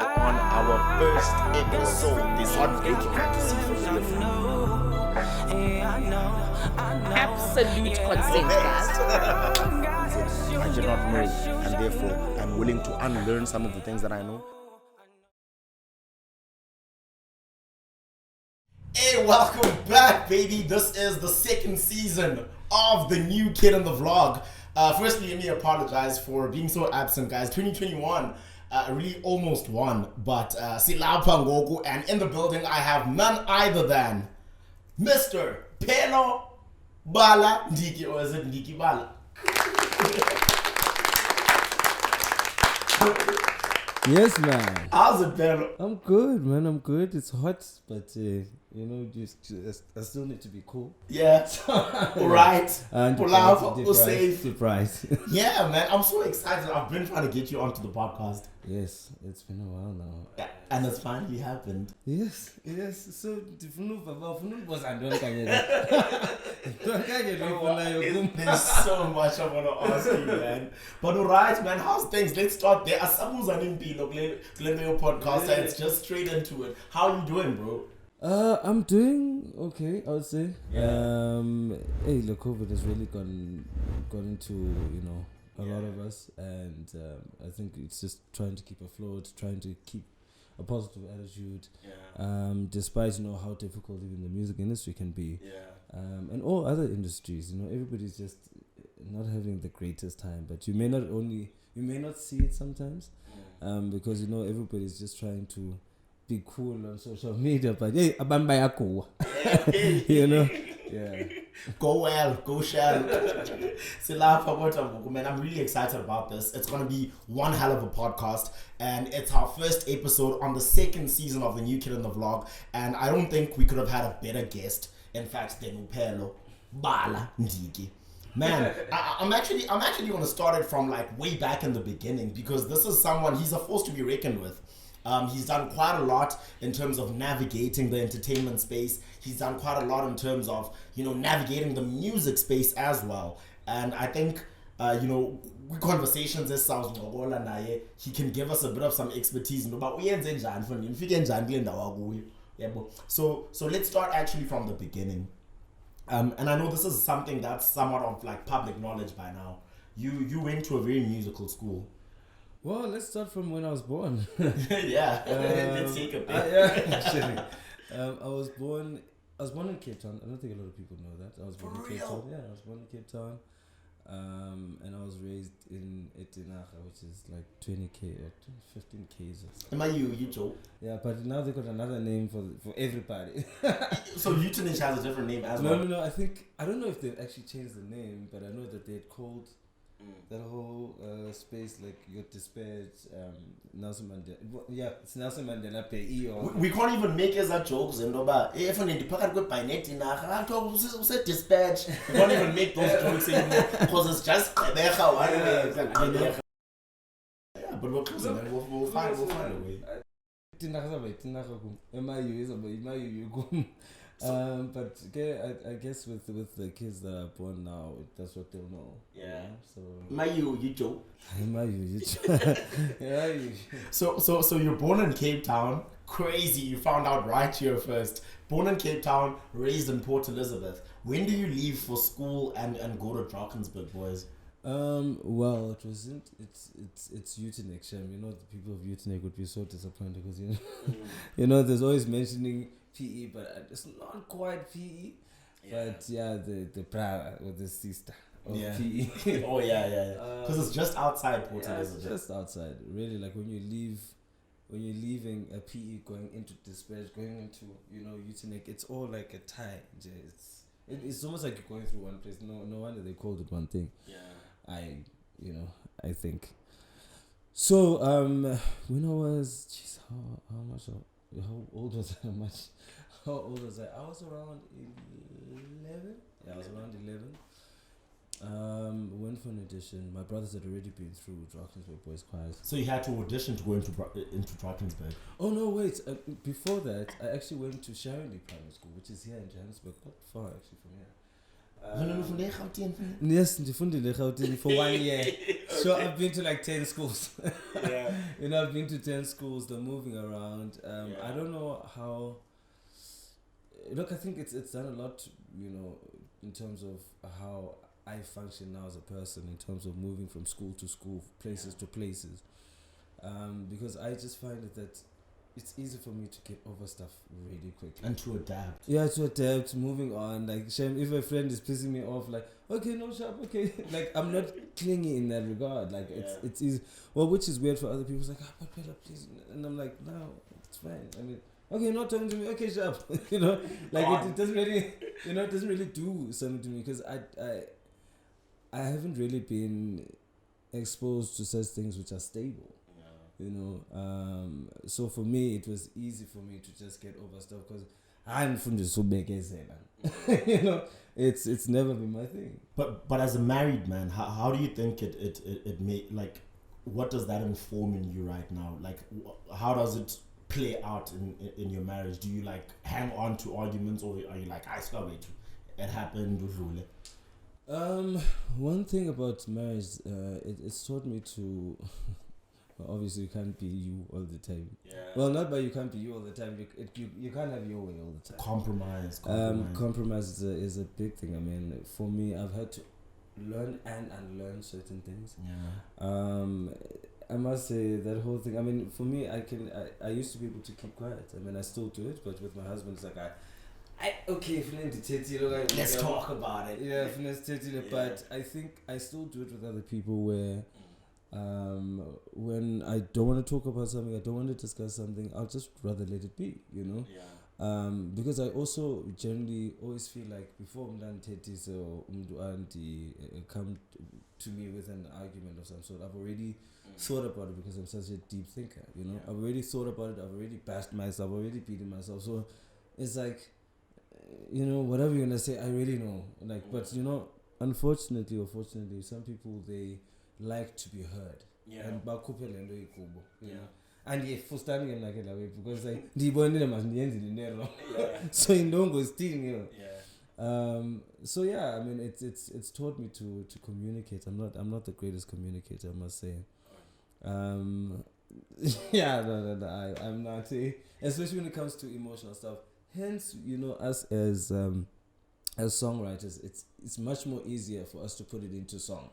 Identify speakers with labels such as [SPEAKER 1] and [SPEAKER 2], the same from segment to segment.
[SPEAKER 1] On our first episode, this heartbreaking fantasy for
[SPEAKER 2] Absolute consent, guys.
[SPEAKER 1] I did not know, and therefore I'm willing to unlearn some of the things that I know. Hey, welcome back, baby. This is the second season of the New Kid in the Vlog. Firstly, let me apologize for being so absent, guys. 2021 really almost won, but silapha ngoku, and in the building I have none other than Mr. Phelo Bala-Ndiki, or is it Ndiki Bala?
[SPEAKER 3] Yes, man.
[SPEAKER 1] How's it, Phelo?
[SPEAKER 3] I'm good, man. I'm good. It's hot, but I still need to be cool.
[SPEAKER 1] Yeah. Alright.
[SPEAKER 3] And
[SPEAKER 1] We're safe.
[SPEAKER 3] Surprise.
[SPEAKER 1] Yeah, man. I'm so excited. I've been trying to get you onto the podcast.
[SPEAKER 3] Yes, it's been a while now.
[SPEAKER 1] Yeah, and it's finally happened.
[SPEAKER 3] Yes. So
[SPEAKER 1] There's so much I want to ask you, man. But alright, man. How's things? Let's start there. Asabuza nimpilo kule podcast, and it's just straight into it. How are you doing, bro?
[SPEAKER 3] I'm doing okay, I would say.
[SPEAKER 1] Yeah.
[SPEAKER 3] Hey, the COVID has really gone into, a lot of us, and I think it's just trying to keep afloat, trying to keep a positive attitude, despite how difficult even the music industry can be, and all other industries. Everybody's just not having the greatest time, but you may not see it sometimes, because everybody's just trying to be cool on social media, but hey, abamba yako, yeah.
[SPEAKER 1] Go well, go shall. Man, I'm really excited about this. It's gonna be one hell of a podcast, and it's our first episode on the second season of the New Kid in the Vlog. And I don't think we could have had a better guest, in fact, than Phelo Bala-Ndiki. Man, I'm actually gonna start it from like way back in the beginning, because this is someone, he's a force to be reckoned with. He's done quite a lot in terms of navigating the entertainment space. He's done quite a lot in terms of, navigating the music space as well. And I think, conversations as he can give us a bit of some expertise. So let's start actually from the beginning. And I know this is something that's somewhat of like public knowledge by now. You went to a very musical school.
[SPEAKER 3] Well, let's start from when I was born.
[SPEAKER 1] Yeah, let's take a bit.
[SPEAKER 3] Actually, I was born in Cape Town. I don't think a lot of people know that. I was born in Cape Town. Yeah, I was born in Cape Town. And I was raised in Etinaga, which is like 20k or 15k's.
[SPEAKER 1] Am I you Joe?
[SPEAKER 3] Yeah, but now they got another name for everybody.
[SPEAKER 1] So Utenich has a different name as well?
[SPEAKER 3] No. I don't know if they've actually changed the name, but I know that they had called that whole space like your dispatch, Nelson Mandela. Yeah, it's Nelson Mandela PE.
[SPEAKER 1] We can't even make as a jokes and if I need to go by net in dispatch. We can't even make those jokes anymore because it's just yeah, but we're close, man. We'll find a way.
[SPEAKER 3] But I guess with the kids that are born now, that's what they'll know.
[SPEAKER 1] Yeah.
[SPEAKER 3] So.
[SPEAKER 1] You joke.
[SPEAKER 3] Yeah.
[SPEAKER 1] So you're born in Cape Town. Crazy. You found out right here first. Born in Cape Town, raised in Port Elizabeth. When do you leave for school and go to Drakensberg, boys?
[SPEAKER 3] Well, it wasn't. It's Utenek, Shem. The people of Utenek would be so disappointed because there's always mentioning PE, but it's not quite PE. Yeah. But yeah, the brother or the sister of PE.
[SPEAKER 1] Oh yeah. Because it's just outside Port Elizabeth.
[SPEAKER 3] It's just outside. Really, like when you're leaving a PE, going into dispatch, going into Utenek, it's all like a tie. It's almost like you're going through one place. No wonder they called it one thing.
[SPEAKER 1] Yeah.
[SPEAKER 3] I think. So when I was, how old was I? How old was I? I was around 11. Yeah, I was around 11. Went for an audition. My brothers had already been through Drakensberg Boys Choir.
[SPEAKER 1] So you had to audition to go into Drakensberg?
[SPEAKER 3] Oh no, wait. Before that, I actually went to Sharonley Primary School, which is here in Johannesburg, not far actually from here. Yes, for 1 year. So I've been to like 10 schools.
[SPEAKER 1] Yeah.
[SPEAKER 3] I've been to 10 schools. They're moving around. I don't know how. Look, I think it's done a lot, in terms of how I function now as a person, in terms of moving from school to school, places to places. Because I just find that it's easy for me to get over stuff really quickly.
[SPEAKER 1] And to adapt.
[SPEAKER 3] Yeah, to adapt, moving on. Like, if a friend is pissing me off, like, okay, no, sharp, okay. Like, I'm not clingy in that regard. Like, it's easy. Well, which is weird for other people. It's like, but Phelo, please. And I'm like, no, it's fine. I mean, okay, not talking to me. Okay, sharp. Like, it doesn't really, it doesn't really do something to me because I haven't really been exposed to such things which are stable. So for me it was easy for me to just get over stuff because I'm from the Subekezela. It's never been my thing.
[SPEAKER 1] But as a married man, how do you think it may, like, what does that inform in you right now? Like, how does it play out in your marriage? Do you like hang on to arguments, or are you like, I swear it happened?
[SPEAKER 3] One thing about marriage, it's taught me to. Obviously, you can't be you all the time.
[SPEAKER 1] Yeah.
[SPEAKER 3] Well, not but you can't be you all the time. You can't have your way all the time. Compromise is a big thing. I mean, for me, I've had to learn and unlearn certain things.
[SPEAKER 1] Yeah.
[SPEAKER 3] I must say that whole thing. I mean, for me, I used to be able to keep quiet. I mean, I still do it, but with my husband, it's like
[SPEAKER 1] let's talk about it.
[SPEAKER 3] Yeah, but I think I still do it with other people where. When I don't want to talk about something, I don't want to discuss something, I'll just rather let it be, because I also generally always feel like before come to me with an argument of some sort, I've already thought about it because I'm such a deep thinker, I've already thought about it, I've already bashed myself, I've already beaten myself, so it's like, whatever you're gonna say, I really know, like, but unfortunately or fortunately, some people, they like to be heard. And and for standing in like that way because like so in Dongo is stealing so yeah, I mean it's taught me to communicate. I'm not the greatest communicator, I must say. I'm not, especially when it comes to emotional stuff. Hence, us as songwriters, it's much more easier for us to put it into song.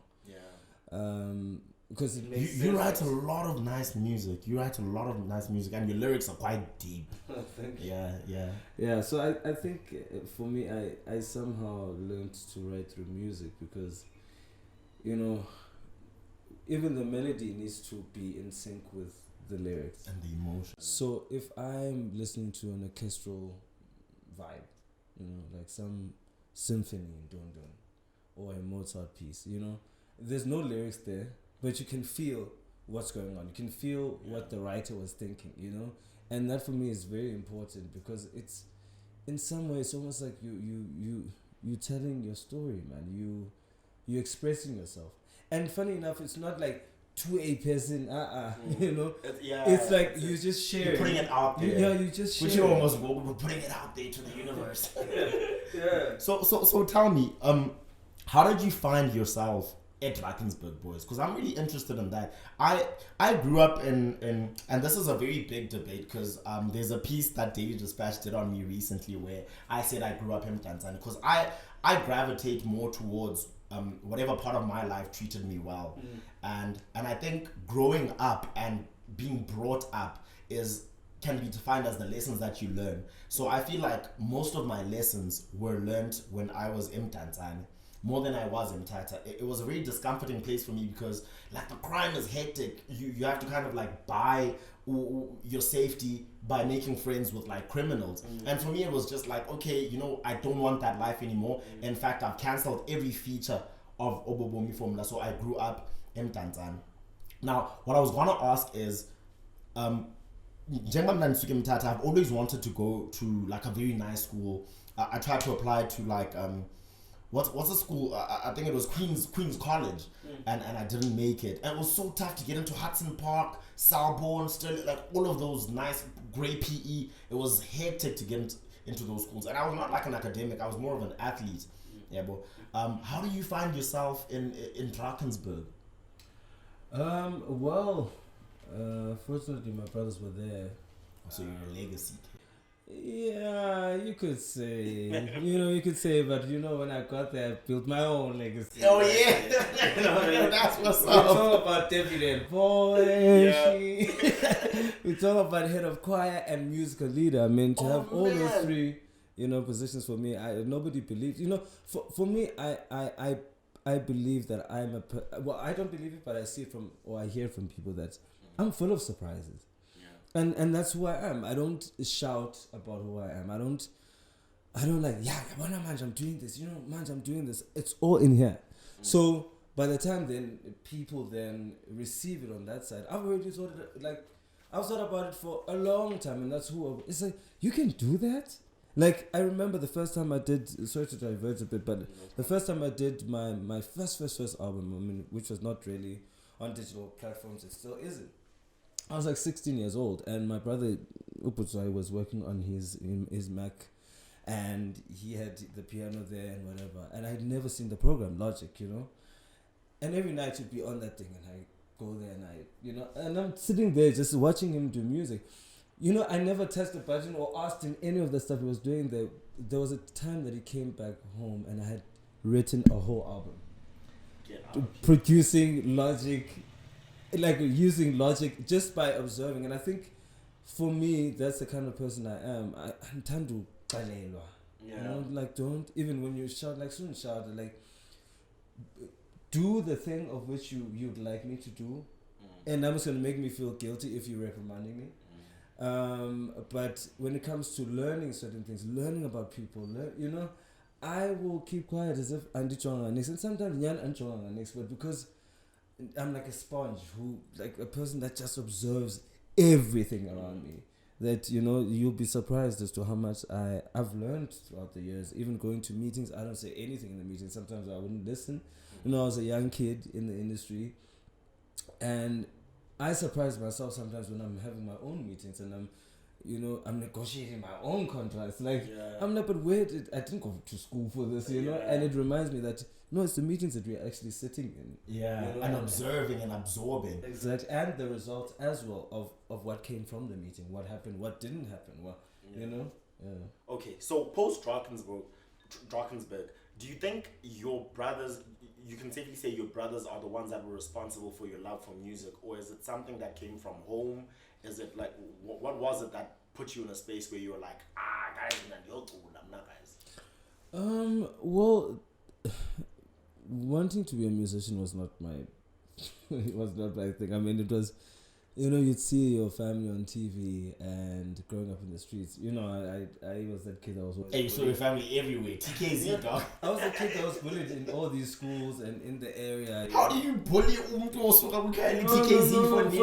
[SPEAKER 3] Because it makes sense.
[SPEAKER 1] You write a lot of nice music. And your lyrics are quite deep.
[SPEAKER 3] Thank you.
[SPEAKER 1] Yeah.
[SPEAKER 3] So I think for me, I somehow learned to write through music because, even the melody needs to be in sync with the lyrics
[SPEAKER 1] and the emotion.
[SPEAKER 3] So if I'm listening to an orchestral vibe, like some symphony in Don Don or a Mozart piece, there's no lyrics there, but you can feel what's going on. You can feel what the writer was thinking, and that for me is very important because it's, in some way, it's almost like you telling your story, man. You expressing yourself, and funny enough, it's not like to a person, it's like you just share.
[SPEAKER 1] You're putting it out there.
[SPEAKER 3] You just share.
[SPEAKER 1] Which you almost we're putting it out there to the universe. So tell me, how did you find yourself at Drakensberg, boys? Because I'm really interested in that. I grew up in and this is a very big debate because there's a piece that Daily Dispatch did on me recently where I said I grew up in Tanzania because I gravitate more towards whatever part of my life treated me well, and I think growing up and being brought up can be defined as the lessons that you learn. So I feel like most of my lessons were learned when I was in Tanzania. More than I was in Tata. It was a very discomforting place for me because like the crime is hectic. You have to kind of like buy your safety by making friends with like criminals. And for me it was just like, okay, I don't want that life anymore. In fact, I've cancelled every feature of Obobomi Formula. So I grew up in Tanzania. Now, what I was gonna ask is, I've always wanted to go to like a very nice school. I tried to apply to like what's the school? I think it was Queen's College, and I didn't make it. And it was so tough to get into Hudson Park, Selborne, still like all of those nice grey PE. It was hectic to get into those schools. And I was not like an academic. I was more of an athlete. Yeah, but how do you find yourself in Drakensberg?
[SPEAKER 3] Well, fortunately, my brothers were there.
[SPEAKER 1] So you're a legacy kid.
[SPEAKER 3] Yeah, you could say. You could say, but when I got there, I built my own legacy.
[SPEAKER 1] Oh yeah, that's what's
[SPEAKER 3] It's
[SPEAKER 1] up.
[SPEAKER 3] all about deputy and boy. It's all about head of choir and musical leader. I mean, to have all those three, positions for me, nobody believes. For me, I believe that I'm I don't believe it, but I see it I hear from people that I'm full of surprises. And that's who I am. I don't shout about who I am. I don't like, I'm doing this, I'm doing this. It's all in here. So by the time then people then receive it on that side, I've already I've thought about it for a long time, and that's it's like, you can do that? Like, I remember the first time I did, sorry to diverge a bit, but the first time I did my first album, which was not really on digital platforms, it still isn't. I was like 16 years old, and my brother Uputswai was working on his Mac, and he had the piano there and whatever, and I had never seen the program Logic, and every night he'd be on that thing, and I go there and and I'm sitting there just watching him do music. I never touched the button or asked him any of the stuff he was doing there. There was a time that he came back home, and I had written a whole album, producing Logic, like using Logic just by observing. And I think for me, that's the kind of person I am. I'm tandu qalelwa. Don't, even when you shout, shouldn't shout, do the thing of which you'd like me to do, and I'm just gonna make me feel guilty if you're reprimanding me. But when it comes to learning certain things, learning about people, I will keep quiet as if Andy Chonga next, and sometimes Nyan and Chonga next, but because I'm like a sponge like a person that just observes everything around me. That you'll be surprised as to how much I've learned throughout the years. Even going to meetings, I don't say anything in the meetings. Sometimes I wouldn't listen. I was a young kid in the industry, and I surprise myself sometimes when I'm having my own meetings and I'm negotiating my own contracts. I'm like, but I didn't go to school for this, and it reminds me that no, it's the meetings that we're actually sitting in.
[SPEAKER 1] And observing and absorbing.
[SPEAKER 3] Exactly, and the results as well of what came from the meeting, what happened, what didn't happen.
[SPEAKER 1] Okay, so post Drakensberg, do you think your brothers? You can safely say your brothers are the ones that were responsible for your love for music, or is it something that came from home? Is it like, what was it that put you in a space where you were like, guys, I'm not guys?
[SPEAKER 3] Well, wanting to be a musician was not my thing. I mean, it was, you'd see your family on TV and growing up in the streets. I was that kid that was.
[SPEAKER 1] Hey, you saw your family everywhere. TKZee, dog.
[SPEAKER 3] I was the kid that was bullied in all these schools and in the area.
[SPEAKER 1] How do you bully TKZee for me?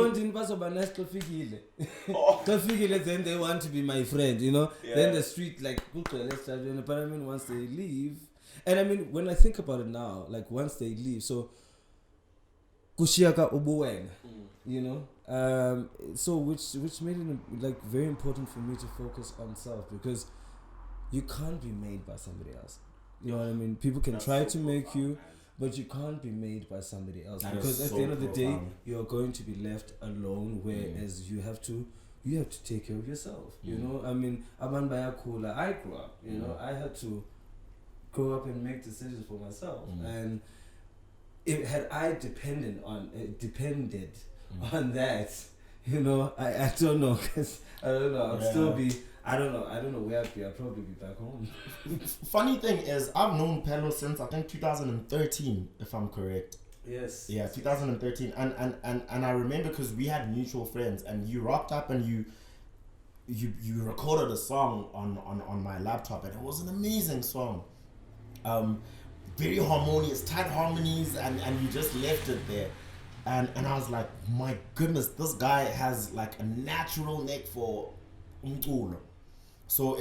[SPEAKER 3] Then they want to be my friend, Then the street, but I mean, once they leave, and I mean, when I think about it now, once they leave, so kushiaka ubuwena, so which made it very important for me to focus on self, because you can't be made by somebody else. You know what I mean? People can try to make you, but you can't be made by somebody else, because at the end of the day, you're going to be left alone. Whereas you have to take care of yourself. I mean, Aban Bayakula, I grew up. I had to grow up and make decisions for myself, and had I depended on that, I don't know, because I don't know, I'd still be, I don't know where I'd be. I'd probably be back home.
[SPEAKER 1] Funny thing is, I've known Phelo since I think 2013, if I'm correct.
[SPEAKER 3] Yes.
[SPEAKER 1] Yeah, 2013, and I remember because we had mutual friends, and you rocked up and you recorded a song on my laptop, and it was an amazing song. Very harmonious, tight harmonies, and you just left it there. And I was like, my goodness, this guy has a natural neck for umculo. So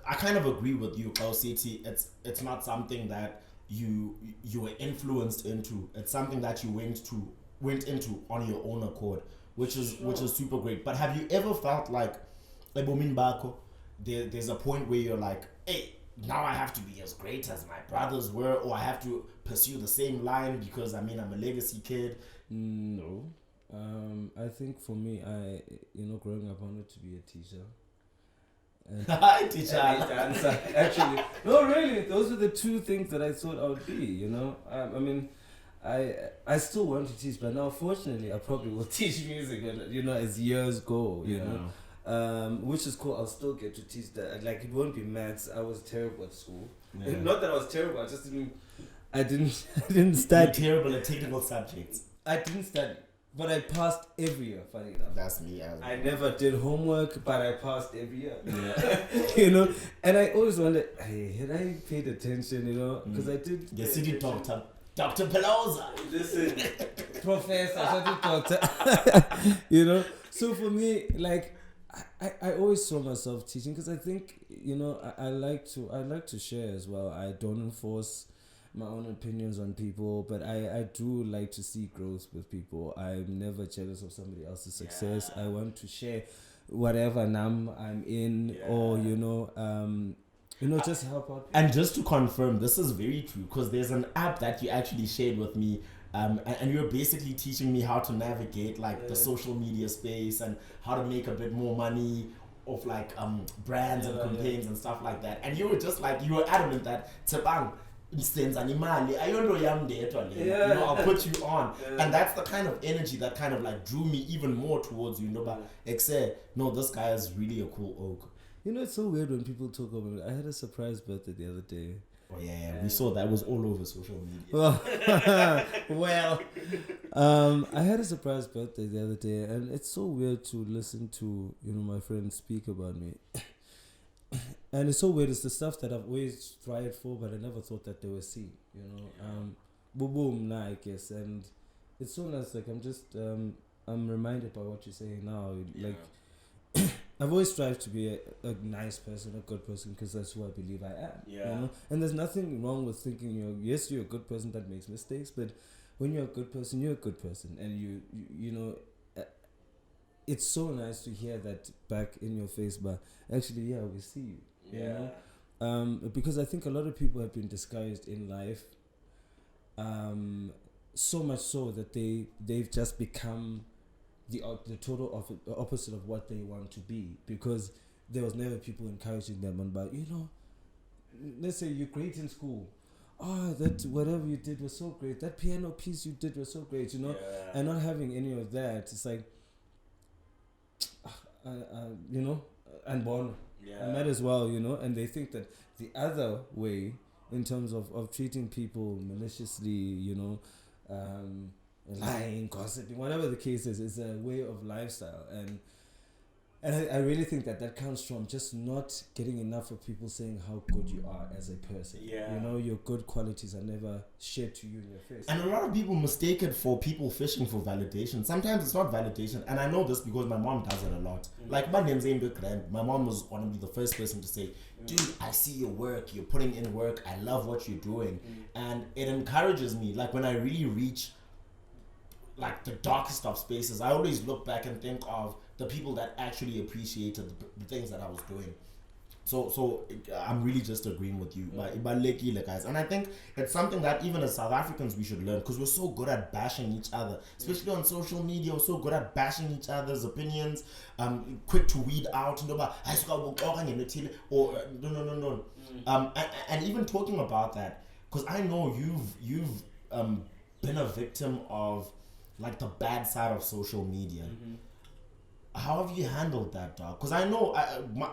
[SPEAKER 1] I kind of agree with you, City. It's not something that you were influenced into. It's something that you went into on your own accord, which is super great. But have you ever felt like there's a point where you're like, hey, now I have to be as great as my brothers were, or I have to pursue the same line because I'm a legacy kid?
[SPEAKER 3] No. I think for me, growing up, I wanted to be a teacher.
[SPEAKER 1] Hi, teacher.
[SPEAKER 3] Dancer. Actually, no, really, those are the two things that I thought I would be. I still want to teach, but now, fortunately, I probably will teach music, as years go. Which is cool. I'll still get to teach that. Like, it won't be maths. I was terrible at school. Yeah. Not that I was terrible. I just didn't. I didn't study.
[SPEAKER 1] You're terrible at technical subjects.
[SPEAKER 3] I didn't study. But I passed every year, funny enough.
[SPEAKER 1] That's me.
[SPEAKER 3] I never did homework, but I passed every year. Yeah. And I always wondered, hey, had I paid attention, because I did.
[SPEAKER 1] The city doctor. Dr. Pelosa.
[SPEAKER 3] Listen, professor, doctor. So for me, like, I always saw myself teaching because I think, I like to share as well. I don't enforce my own opinions on people, but I do like to see growth with people. I'm never jealous of somebody else's success. I want to share whatever I'm in, or just help out people.
[SPEAKER 1] And just to confirm, this is very true because there's an app that you actually shared with me, and you're basically teaching me how to navigate the social media space and how to make a bit more money of brands and campaigns and stuff like that. And you were just you were adamant that I'll put you on. And that's the kind of energy that kind of drew me even more towards you, but no, this guy is really a cool oak.
[SPEAKER 3] It's so weird when people talk about it. I had a surprise birthday the other day.
[SPEAKER 1] Oh yeah, we saw that. It was all over social media.
[SPEAKER 3] Well, I had a surprise birthday the other day, and it's so weird to listen to my friends speak about me. And it's so weird. It's the stuff that I've always tried for, but I never thought that they were seen. Boom, I guess. And it's so nice. I'm just I'm reminded by what you're saying now. I've always strived to be a nice person, a good person, because that's who I believe I am. And there's nothing wrong with thinking you're a good person that makes mistakes, but when you're a good person, you're a good person, and it's so nice to hear that back in your face. But actually, we see you. Because I think a lot of people have been discouraged in life, so much so that they've just become the total opposite of what they want to be, because there was never people encouraging them about, let's say you're great in school. Oh, that whatever you did was so great. That piano piece you did was so great, and not having any of that. It's like, and born. I might as well, and they think that the other way, in terms of treating people maliciously, lying, gossiping, whatever the case is a way of lifestyle. And I really think that comes from just not getting enough of people saying how good you are as a person. Your good qualities are never shared to you in your face.
[SPEAKER 1] And a lot of people mistake it for people fishing for validation. Sometimes it's not validation, and I know this because my mom does it a lot. My name's Grand. My mom was going to be the first person to say, dude, I see your work, you're putting in work, I love what you're doing. And it encourages me. When I really reach the darkest of spaces, I always look back and think of the people that actually appreciated the things that I was doing. So I'm really just agreeing with you. But guys, and I think it's something that even as South Africans we should learn, because we're so good at bashing each other, especially on social media. We're so good at bashing each other's opinions, quick to weed out, or no. And even talking about that, because I know you've been a victim of the bad side of social media. How have you handled that, dog? Because I know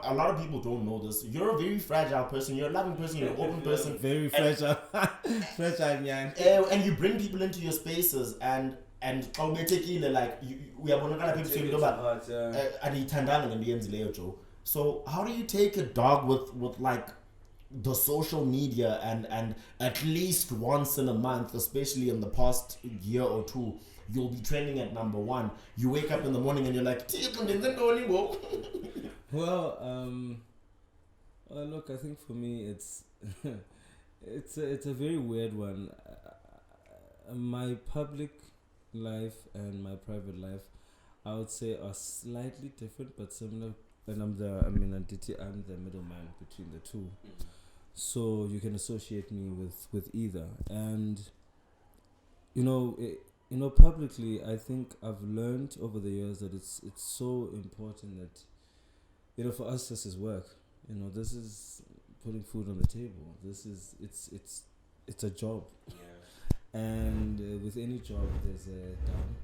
[SPEAKER 1] a lot of people don't know this. You're a very fragile person. You're a loving person. You're an open person.
[SPEAKER 3] Very fragile. Fragile, man.
[SPEAKER 1] And you bring people into your spaces and we are so how do you take a dog with the social media and at least once in a month, especially in the past year or two, you'll be trending at number 1. You wake up in the morning and you're like,
[SPEAKER 3] well, look, I think for me it's it's a very weird one. My public life and my private life, I would say, are slightly different but similar. And I'm the middleman between the two. so you can associate me with either. And publicly, I think I've learned over the years that it's so important that for us this is work. This is putting food on the table. This is it's a job.
[SPEAKER 1] Yeah.
[SPEAKER 3] And with any job there's a down.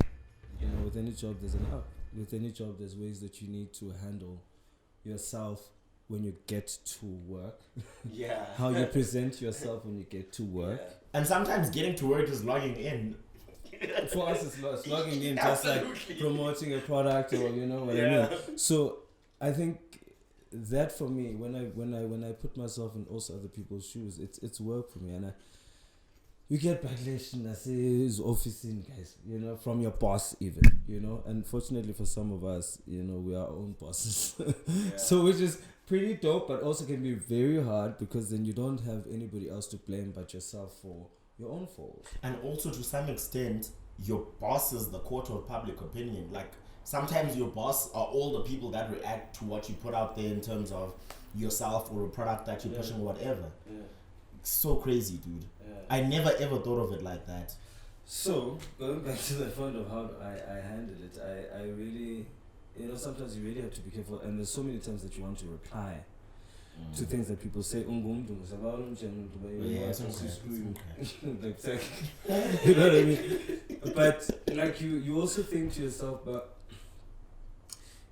[SPEAKER 1] Yeah.
[SPEAKER 3] With any job there's an up. With any job there's ways that you need to handle yourself when you get to work.
[SPEAKER 1] Yeah.
[SPEAKER 3] How you present yourself when you get to work.
[SPEAKER 1] Yeah. And sometimes getting to work is logging in.
[SPEAKER 3] For us it's logging in, just like promoting a product or what I mean. So I think that for me, when I put myself in also other people's shoes, it's work for me. And you get backlash and I say it's officing, guys, from your boss even, and fortunately for some of us, we are our own bosses. So which is pretty dope, but also can be very hard because then you don't have anybody else to blame but yourself for your own fault.
[SPEAKER 1] And also to some extent, your boss is the court of public opinion. Like sometimes your boss are all the people that react to what you put out there in terms of yourself or a product that you're pushing or whatever. Yeah. So crazy, dude. Yeah. I never ever thought of it like that.
[SPEAKER 3] So going back to the point of how I handle it, I really, sometimes you really have to be careful, and there's so many times that you want to reply to things that people say. You know what I mean? But like you also think to yourself, but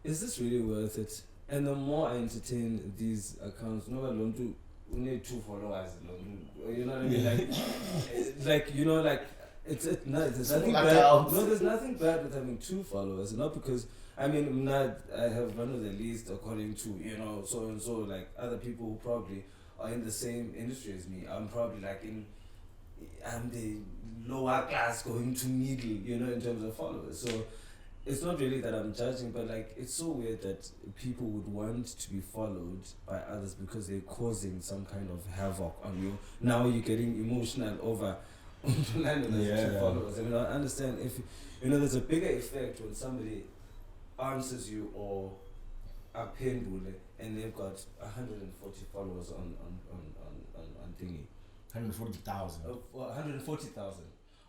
[SPEAKER 3] is this really worth it? And the more I entertain these accounts, we need 2 followers. You know what I mean? There's nothing bad. No, there's nothing bad with having 2 followers. Not because I have one of the least according to so and so, like other people who probably are in the same industry as me. I'm probably I'm the lower class going to middle, in terms of followers. So it's not really that I'm judging, but it's so weird that people would want to be followed by others because they're causing some kind of havoc on you. Now you're getting emotional over followers. I understand if there's a bigger effect when somebody answers you or a pendule and they've got 140 followers on thingy.
[SPEAKER 1] 140,000.
[SPEAKER 3] 140,000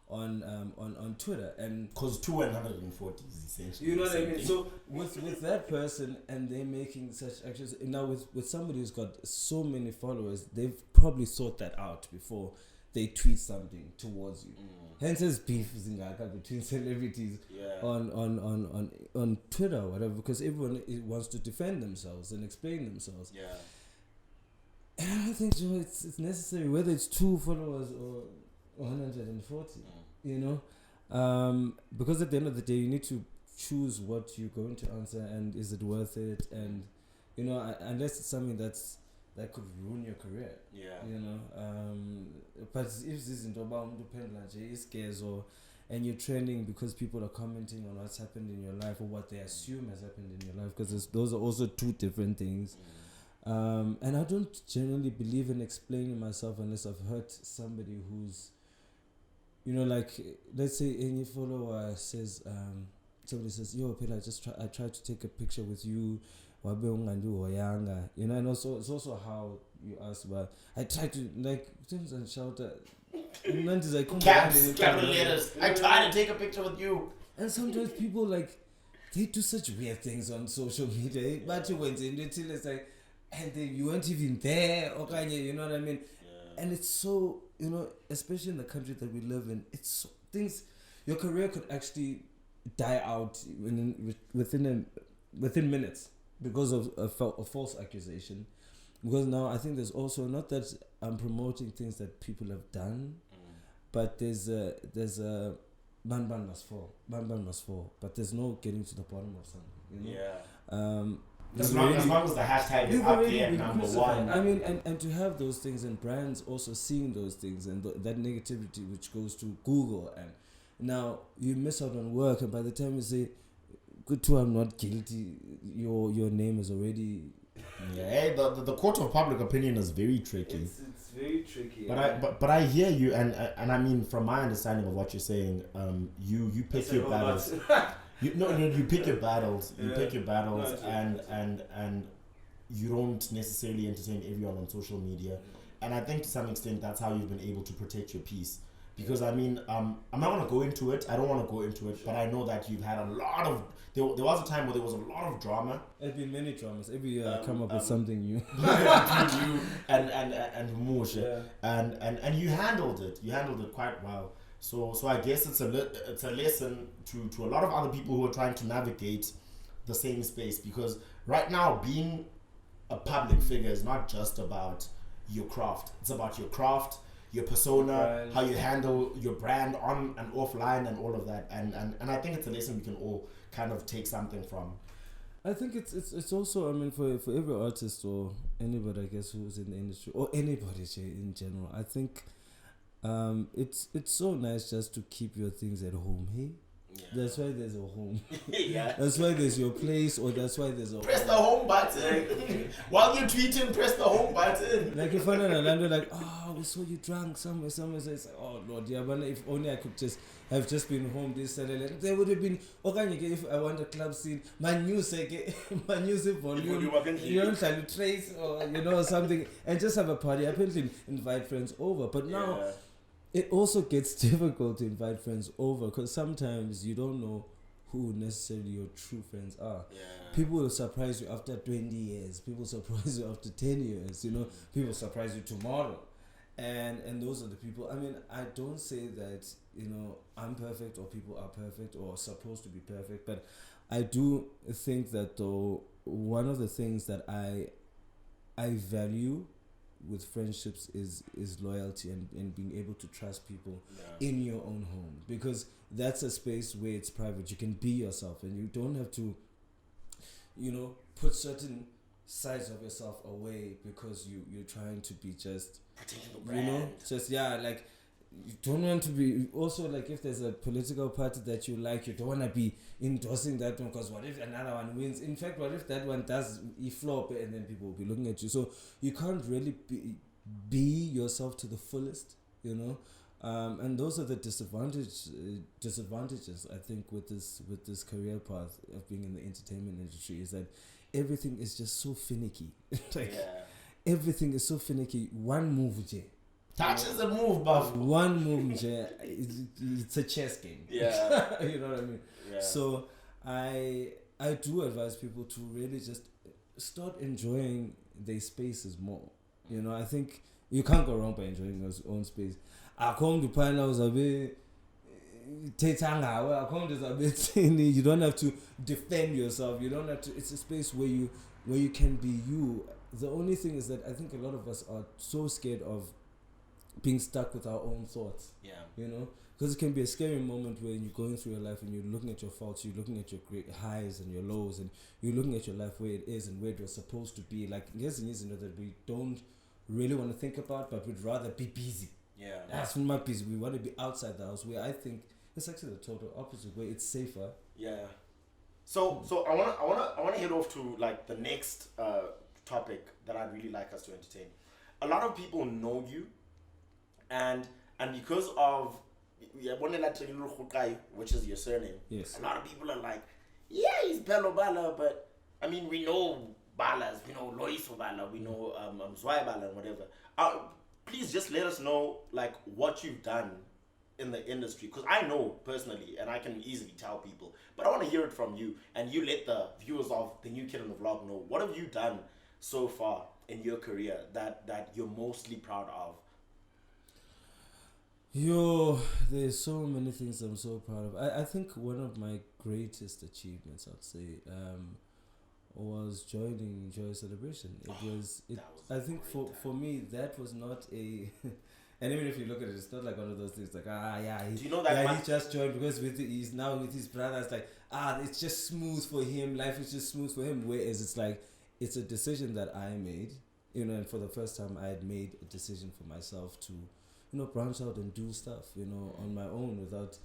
[SPEAKER 3] on Twitter, and
[SPEAKER 1] because 240 is essentially.
[SPEAKER 3] You know what I mean? So with that person and they're making such actions now with somebody who's got so many followers, they've probably thought that out before they tweet something towards you. Hence there's beef between celebrities on Twitter or whatever, because everyone wants to defend themselves and explain themselves. Yeah. And I don't think it's necessary whether it's 2 followers or 140. Because at the end of the day you need to choose what you're going to answer and is it worth it, and unless it's something that could ruin your career. But if this isn't about scares and you're trending because people are commenting on what's happened in your life or what they assume has happened in your life, because those are also 2 different things. And I don't generally believe in explaining myself unless I've hurt somebody who's let's say any follower says somebody says, yo Phelo, I tried to take a picture with you, and also it's also how you ask about I try to things and shout
[SPEAKER 1] capital letters. I try to take a picture with you.
[SPEAKER 3] And sometimes people they do such weird things on social media, but you went in until it's and then you weren't even there, you know what I mean? Yeah. And it's so, especially in the country that we live in, it's so, things, your career could actually die out within minutes because of a false accusation. Because now I think there's also, not that I'm promoting things that people have done, but there's a ban must fall, but there's no getting to the bottom of something,
[SPEAKER 1] Yeah. As long as the hashtag is up there, number 1.
[SPEAKER 3] I mean, and to have those things and brands also seeing those things and that negativity which goes to Google, and now you miss out on work, and by the time you say, good too, I'm not guilty, your name is already...
[SPEAKER 1] Yeah, the court of public opinion is very tricky.
[SPEAKER 3] It's very tricky.
[SPEAKER 1] But I hear you, and I mean, from my understanding of what you're saying, you pick your battles. You pick your battles. You pick your battles, and you don't necessarily entertain everyone on social media, And I think to some extent that's how you've been able to protect your peace. Because I mean, I'm not gonna go into it. I don't want to go into it, but I know that you've had a lot of. There was a time where there was a lot of drama.
[SPEAKER 3] There's been many dramas. Every year I come up with something new.
[SPEAKER 1] you and Mush, and you handled it. You handled it quite well. So I guess it's a lesson to a lot of other people who are trying to navigate the same space, because right now being a public figure is not just about your craft. It's about your craft, your persona, how you handle your brand on and offline, and all of that. And I think it's a lesson we can all kind of take something from.
[SPEAKER 3] I think it's also, I mean, for every artist or anybody, I guess, who's in the industry, or anybody in general, I think it's so nice just to keep your things at home, hey? Yeah. That's why there's a home. Yeah. That's why there's your place, or that's why there's a
[SPEAKER 1] press the home button. While you're tweeting, press the home button.
[SPEAKER 3] Like if I'm in Orlando, like, oh, we saw you drunk somewhere. So it's like, oh Lord, yeah, but if only I could have just been home this Saturday. There would have been okay if I want a club scene, my music volume, you know, like trace or something, and just have a party. Apparently invite friends over, but now. Yeah. It also gets difficult to invite friends over because sometimes you don't know who necessarily your true friends are. Yeah. People will surprise you after 20 years. People surprise you after 10 years. People surprise you tomorrow. And those are the people. I mean, I don't say that, I'm perfect or people are perfect or supposed to be perfect. But I do think that, though, one of the things that I value with friendships is loyalty and being able to trust people in your own home, because that's a space where it's private. You can be yourself and you don't have to put certain sides of yourself away because you're trying to be just
[SPEAKER 1] protecting the brand.
[SPEAKER 3] Like you don't want to be also, like, if there's a political party that you like, you don't want to be endorsing that one, because what if another one wins? In fact, what if that one does flop and then people will be looking at you? So you can't really be yourself to the fullest, and those are the disadvantages I think with this career path of being in the entertainment industry, is that everything is just so finicky. Everything is so finicky. One move, Jay.
[SPEAKER 1] Touch is a move, buff.
[SPEAKER 3] One move, it's a chess game. Yeah. You know what I mean? Yeah. So I do advise people to really just start enjoying their spaces more. I think you can't go wrong by enjoying your own space. I come to panels a bit. You don't have to defend yourself. You don't have to. It's a space where you can be you. The only thing is that I think a lot of us are so scared of being stuck with our own thoughts. Yeah. Because it can be a scary moment when you're going through your life and you're looking at your faults, you're looking at your great highs and your lows, and you're looking at your life where it is and where it was supposed to be. Like, here's the news that we don't really want to think about, but we'd rather be busy. Yeah. That's not busy. We want to be outside the house, where I think it's actually the total opposite, where it's safer.
[SPEAKER 1] Yeah. So I wanna head off to like the next topic that I'd really like us to entertain. A lot of people know you, and because of which is your surname, yes, a lot of people are like, yeah, he's Phelo Bala, but I mean, we know Balas, we know Joyous Bala, we know Zwei Bala and whatever. Please just let us know like what you've done in the industry, because I know personally and I can easily tell people, but I want to hear it from you, and you let the viewers of the NewKid on the vlog know, what have you done so far in your career that you're mostly proud of?
[SPEAKER 3] There's so many things I'm so proud of. I think one of my greatest achievements, I'd say, was joining Joyous Celebration. I think for me, that was not a and even if you look at it, it's not like one of those things like, do you know that he just joined because he's now with his brothers, like, it's just smooth for him, life is just smooth for him, whereas it's like, it's a decision that I made, and for the first time I had made a decision for myself to branch out and do stuff, on my own without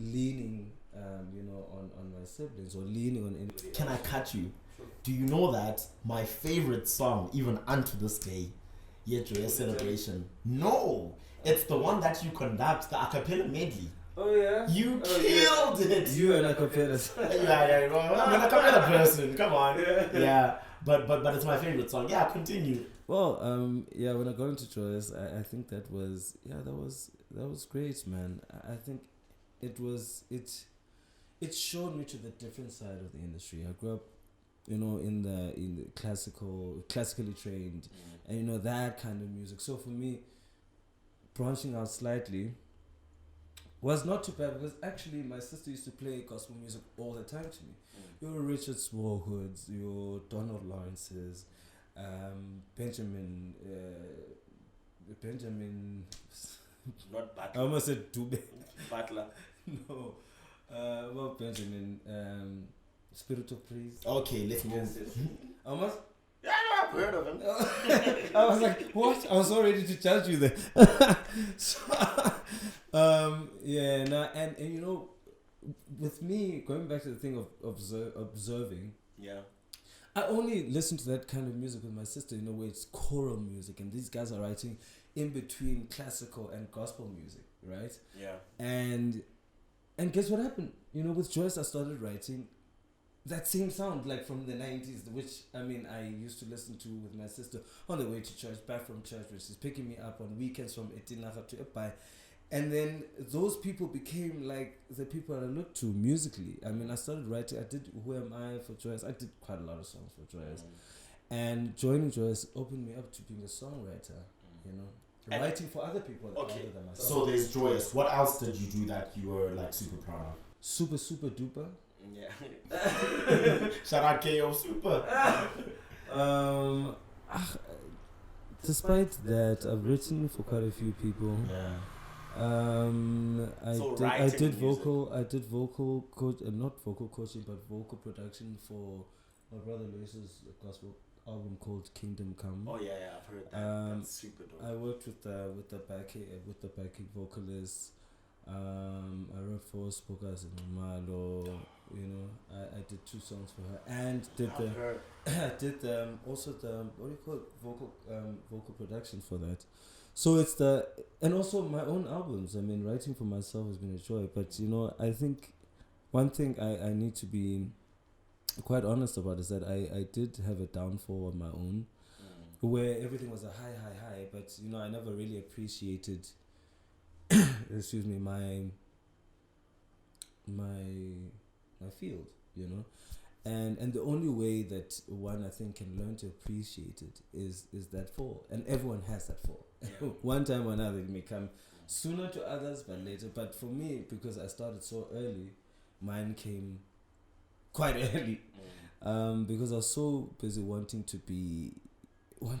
[SPEAKER 3] leaning, on my siblings or leaning on anybody.
[SPEAKER 1] Can I cut you? Sure. Do you know that my favorite song, even unto this day, Joyous Celebration? No, it's the one that you conduct, the a cappella medley.
[SPEAKER 3] Oh yeah.
[SPEAKER 1] You killed it.
[SPEAKER 3] You and I compared us.
[SPEAKER 1] Yeah. Well, I'm a compare person. Come on. Yeah. But it's my favorite song. Yeah. Continue.
[SPEAKER 3] Well, yeah. When I got into Joyous, I think that was great, man. I think it showed me to the different side of the industry. I grew up, in the classically trained, and that kind of music. So for me, branching out slightly was not too bad, because actually my sister used to play gospel music all the time to me. Your Richard Smallhoods, your Donald Lawrences, Benjamin.
[SPEAKER 1] Not Butler.
[SPEAKER 3] I almost said Dube.
[SPEAKER 1] Butler.
[SPEAKER 3] No. Well, Benjamin. Spirit of Praise.
[SPEAKER 1] Okay, let's move.
[SPEAKER 3] Almost.
[SPEAKER 1] Yeah, no, I've heard of him.
[SPEAKER 3] I was like, what? I was so ready to judge you there. So, yeah, no, and with me, going back to the thing of observing,
[SPEAKER 1] yeah,
[SPEAKER 3] I only listen to that kind of music with my sister, where it's choral music, and these guys are writing in between classical and gospel music, right?
[SPEAKER 1] Yeah.
[SPEAKER 3] And guess what happened? With Joyce, I started writing that same sound, like from the 90s, which I used to listen to with my sister on the way to church, back from church, which is picking me up on weekends from Etinaga to Epai. And then those people became like the people I looked to musically. I started writing. I did Who Am I for Joyce. I did quite a lot of songs for Joyce. And joining Joyce opened me up to being a songwriter, writing for other people other than myself.
[SPEAKER 1] So there's Joyous. What else did you do that you were like super proud of?
[SPEAKER 3] Super, super duper.
[SPEAKER 1] Yeah. Shout out KO Super.
[SPEAKER 3] Despite that, I've written for quite a few people.
[SPEAKER 1] Yeah.
[SPEAKER 3] I did vocal coach, not vocal coaching, but vocal production for my brother Lewis's gospel album called Kingdom Come.
[SPEAKER 1] Oh yeah, I've heard that. That's super dope.
[SPEAKER 3] I worked with the backing vocalists. I wrote for Spokas and Malo. I did 2 songs for her, and did also the vocal production for that. So it's and also my own albums. Writing for myself has been a joy. But I think one thing I need to be quite honest about is that I did have a downfall of my own, where everything was a high. But I never really appreciated. Excuse me, my field, and the only way that one, I think, can learn to appreciate it is that fall, and everyone has that fall. Yeah. One time or another, it may come sooner to others, but later. But for me, because I started so early, mine came quite early, because I was so busy wanting to be a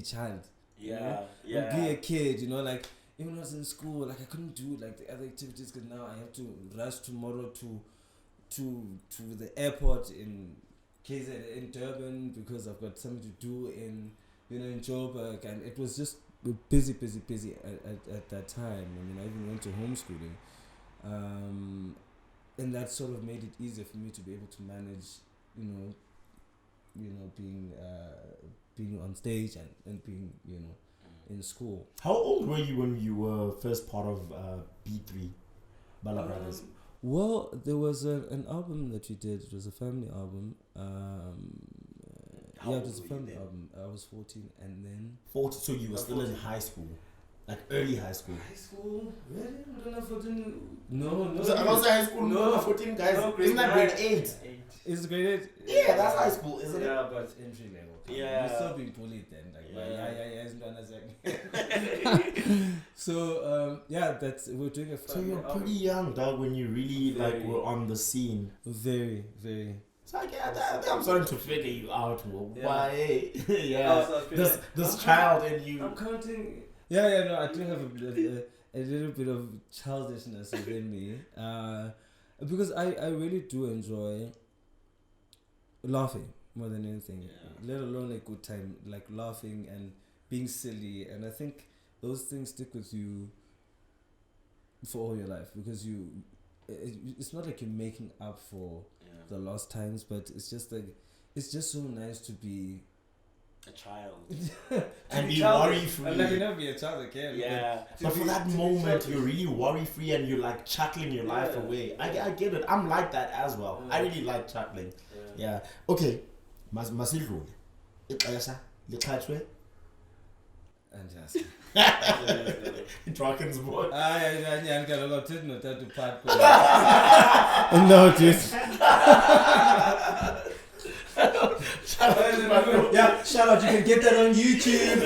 [SPEAKER 3] child, and be a kid, like. Even when I was in school, like I couldn't do like the other activities, because now I have to rush tomorrow to the airport in KZN in Durban, because I've got something to do in Joburg, and it was just busy at that time. I even went to homeschooling, and that sort of made it easier for me to be able to manage, being on stage and being in school.
[SPEAKER 1] How old were you when you were first part of B3 Bala Brothers?
[SPEAKER 3] Well, there was an album that we did. It was a family album. It was a family album. I was 14, and then
[SPEAKER 1] 14. So you were still 14. In high school, like early high school.
[SPEAKER 3] High school? Really? I don't know 14. No.
[SPEAKER 1] So I was high school. No, 14 guys.
[SPEAKER 3] No,
[SPEAKER 1] isn't that grade 8?
[SPEAKER 3] Is it grade 8?
[SPEAKER 1] Yeah, that's high school, isn't it?
[SPEAKER 3] Yeah, but entry level.
[SPEAKER 1] Yeah.
[SPEAKER 3] You're still being bullied then. So we're doing a.
[SPEAKER 1] So you're pretty young, dog, when you really were on the scene.
[SPEAKER 3] Very, very.
[SPEAKER 1] So I'm starting to figure you out. Why? This child in you.
[SPEAKER 3] I'm counting. No, I do have a little bit of childishness within me, because I really do enjoy laughing more than anything, let alone a good time, like laughing and being silly. And I think those things stick with you for all your life, because it's not like you're making up for the lost times, but it's just like, it's just so nice to be
[SPEAKER 1] a child and be worry free.
[SPEAKER 3] I'm not gonna be a child again.
[SPEAKER 1] Yeah, but for that moment, you're really worry free and you're like chuckling your life away. I get it. I'm like that as well. I really like chuckling. Yeah. Okay. Masidlule. Ixesha liqhathwe.
[SPEAKER 3] Anjasi.
[SPEAKER 1] Drakensberg.
[SPEAKER 3] I got to know that to part. No, just.
[SPEAKER 1] Yeah, shout out. You can get that on YouTube.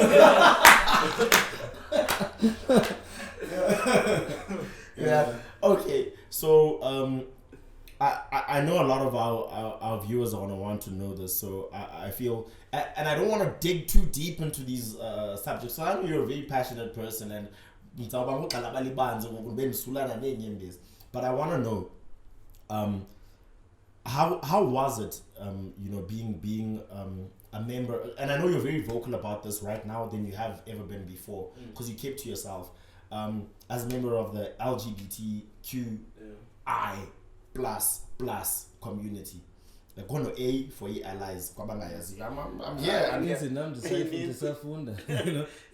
[SPEAKER 1] Yeah. Okay. So I know a lot of our viewers are gonna want to know this. So I feel and I don't want to dig too deep into these subjects. So I know you're a very passionate person and but I want to know how was it being a member, and I know you're very vocal about this right now than you have ever been before because you kept to yourself as a member of the LGBTQI plus community. Like going to A for your allies. I'm here. I'm here.
[SPEAKER 3] You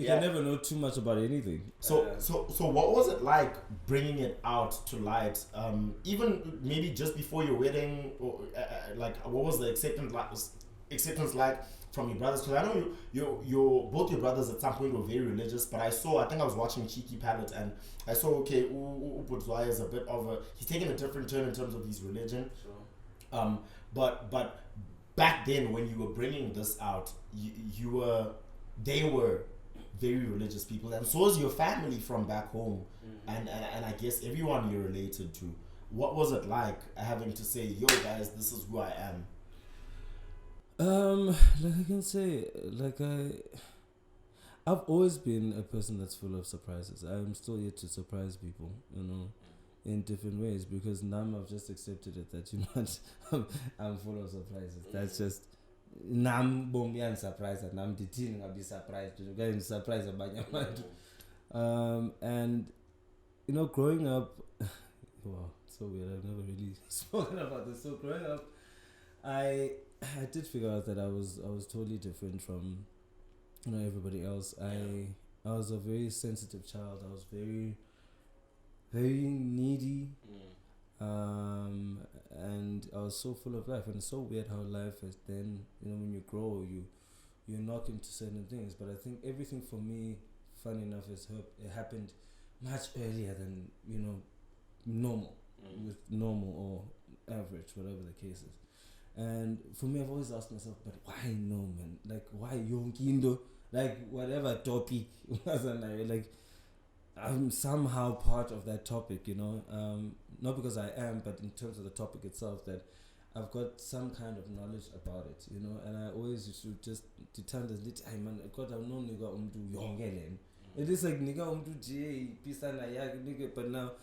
[SPEAKER 3] can never know too much about anything.
[SPEAKER 1] So what was it like bringing it out to light? Even maybe just before your wedding, or like what was the acceptance like from your brothers? Because I know you both your brothers at some point were very religious, but I think I was watching Cheeky Palette and I saw Upudzwai is a bit of he's taking a different turn in terms of his religion. Sure. But back then when you were bringing this out, they were very religious people, and so was your family from back home, and I guess everyone you're related to. What was it like having to say, yo guys, this is who I am?
[SPEAKER 3] Like I can say, I've always been a person that's full of surprises. I'm still yet to surprise people, in different ways, because now I've just accepted it that I'm full of surprises. That's just nam bombi and surprised and nam ditin I'll be surprised. You guys surprised about your mind. And growing up, wow, so weird. I've never really spoken about this. So growing up, I did figure out that I was totally different from everybody else. I was a very sensitive child. I was very needy, and I was so full of life. And it's so weird how life is. Then when you grow, you knock into certain things. But I think everything for me, funny enough, it happened much earlier than normal, with normal or average, whatever the case is. And for me, I've always asked myself, but why no, man? Like, why yonkindo? Like, whatever topic wasn't like, I'm somehow part of that topic, not because I am, but in terms of the topic itself, that I've got some kind of knowledge about it, and I always used to just determine this, hey man, God, I know nigga yongelen. It is like nigga nigga, but now,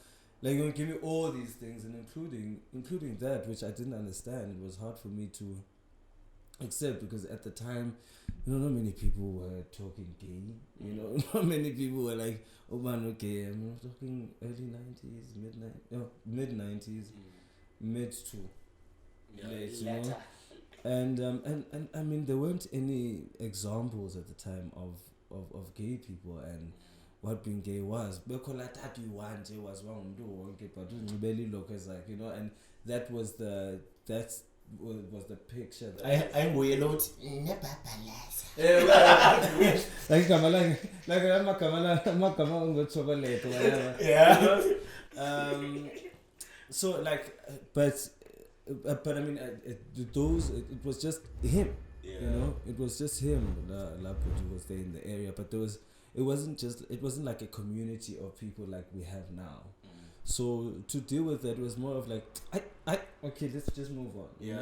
[SPEAKER 3] like, you give me all these things, and including that, which I didn't understand. It was hard for me to accept, because at the time, not many people were talking gay. Not many people were like, oh man, okay. I'm talking early 90s, mid 90s, mid to late, And I mean, there weren't any examples at the time of gay people and what being gay was. Because that you want was wrong, but and that was the picture.
[SPEAKER 1] I'm weird.
[SPEAKER 3] So but I mean, it was just him. It was just him. Laputi was there in the area, but it wasn't like a community of people like we have now. So to deal with that, it was more of like, okay, let's just move on. It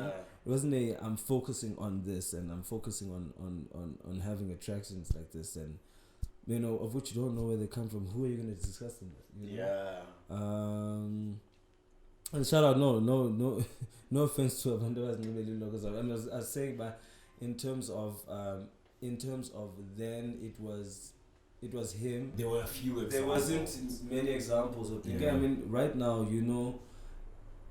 [SPEAKER 3] wasn't I'm focusing on this, and I'm focusing on having attractions like this, and of which you don't know where they come from. Who are you going to discuss them with? And shout out, no offense to Abandu, because I was saying, but in terms of then it was him.
[SPEAKER 1] There were a few examples.
[SPEAKER 3] There wasn't many examples of people. I mean, right now,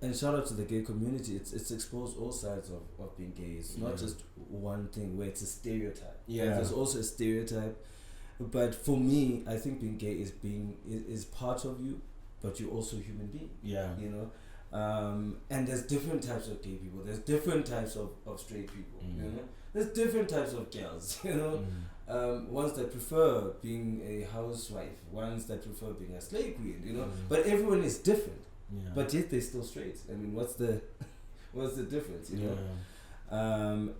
[SPEAKER 3] And shout out to the gay community. It's exposed all sides of being gay. It's not just one thing where it's a stereotype.
[SPEAKER 1] Yeah.
[SPEAKER 3] There's also a stereotype. But for me, I think being gay is part of you, but you're also a human being.
[SPEAKER 1] Yeah.
[SPEAKER 3] You know? And there's different types of gay people. There's different types of straight people. You know? There's different types of girls, you know? Ones that prefer being a housewife, ones that prefer being a slave queen, you know? But everyone is different.
[SPEAKER 1] Yeah.
[SPEAKER 3] But yet they're still straight. I mean, what's the difference, you know?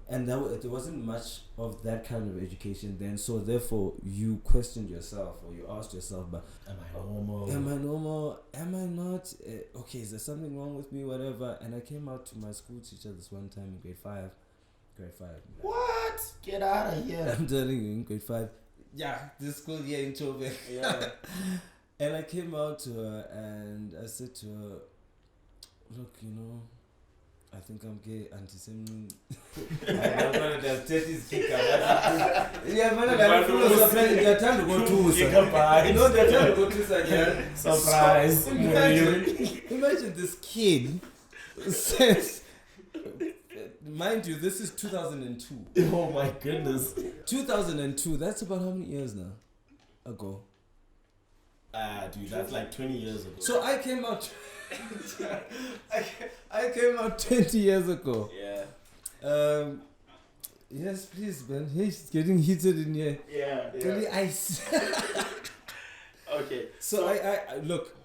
[SPEAKER 3] And there wasn't much of that kind of education then. So therefore, you questioned yourself, or you asked yourself, "But
[SPEAKER 1] am I normal?
[SPEAKER 3] Am I normal? Am I not? Okay, is there something wrong with me? Whatever." And I came out to my school teacher this one time in grade 5.
[SPEAKER 1] What? Get out of here!
[SPEAKER 3] I'm telling you, in grade 5. Yeah, this school here in Joburg.
[SPEAKER 1] Yeah.
[SPEAKER 3] And I came out to her and I said to her, "Look, you know, I think I'm gay, anti-Semitic." I'm one of the 30s kicker. Yeah, man, I'm full of surprise. They're trying to go to you know, they're trying to go to again.
[SPEAKER 1] Surprise.
[SPEAKER 3] Imagine this kid says, mind you, this is 2002.
[SPEAKER 1] Oh my goodness.
[SPEAKER 3] 2002, that's about how many years now? Ago?
[SPEAKER 1] Dude, that's like 20 years ago.
[SPEAKER 3] So I came out. I came out 20 years ago.
[SPEAKER 1] Yeah.
[SPEAKER 3] Yes, please, man. Hey, it's getting heated in here.
[SPEAKER 1] Yeah.
[SPEAKER 3] Really ice.
[SPEAKER 1] Okay.
[SPEAKER 3] So I look,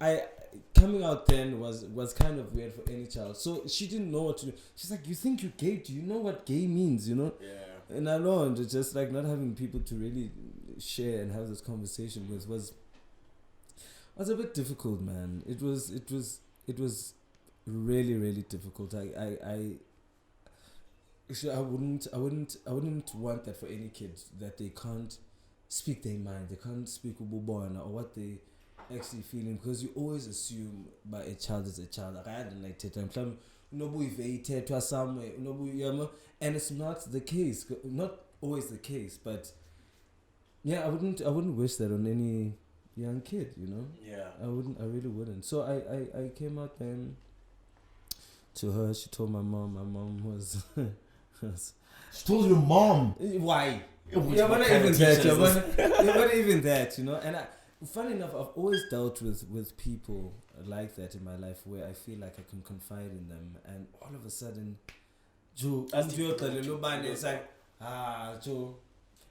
[SPEAKER 3] coming out then was kind of weird for any child. So she didn't know what to do. She's like, "You think you're gay? Do you know what gay means? You know?"
[SPEAKER 1] Yeah.
[SPEAKER 3] And I learned just like not having people to really share and have this conversation with was a bit difficult, man. It was really, really difficult. I wouldn't want that for any kid, that they can't speak their mind, they can't speak ububona or what they actually feeling, because you always assume by a child is a child. Like, I didn't like it. Somewhere, and it's not the case. Not always the case, but yeah, I wouldn't wish that on any young kid, you know.
[SPEAKER 1] Yeah.
[SPEAKER 3] I really wouldn't. So I came out then to her. She told my mom. My mom was
[SPEAKER 1] She told your mom.
[SPEAKER 3] Why?
[SPEAKER 1] Yeah,
[SPEAKER 3] but not even that. But even that, you know. And funny enough, I've always dealt with people like that in my life, where I feel like I can confide in them, and all of a sudden, it's like, Joe.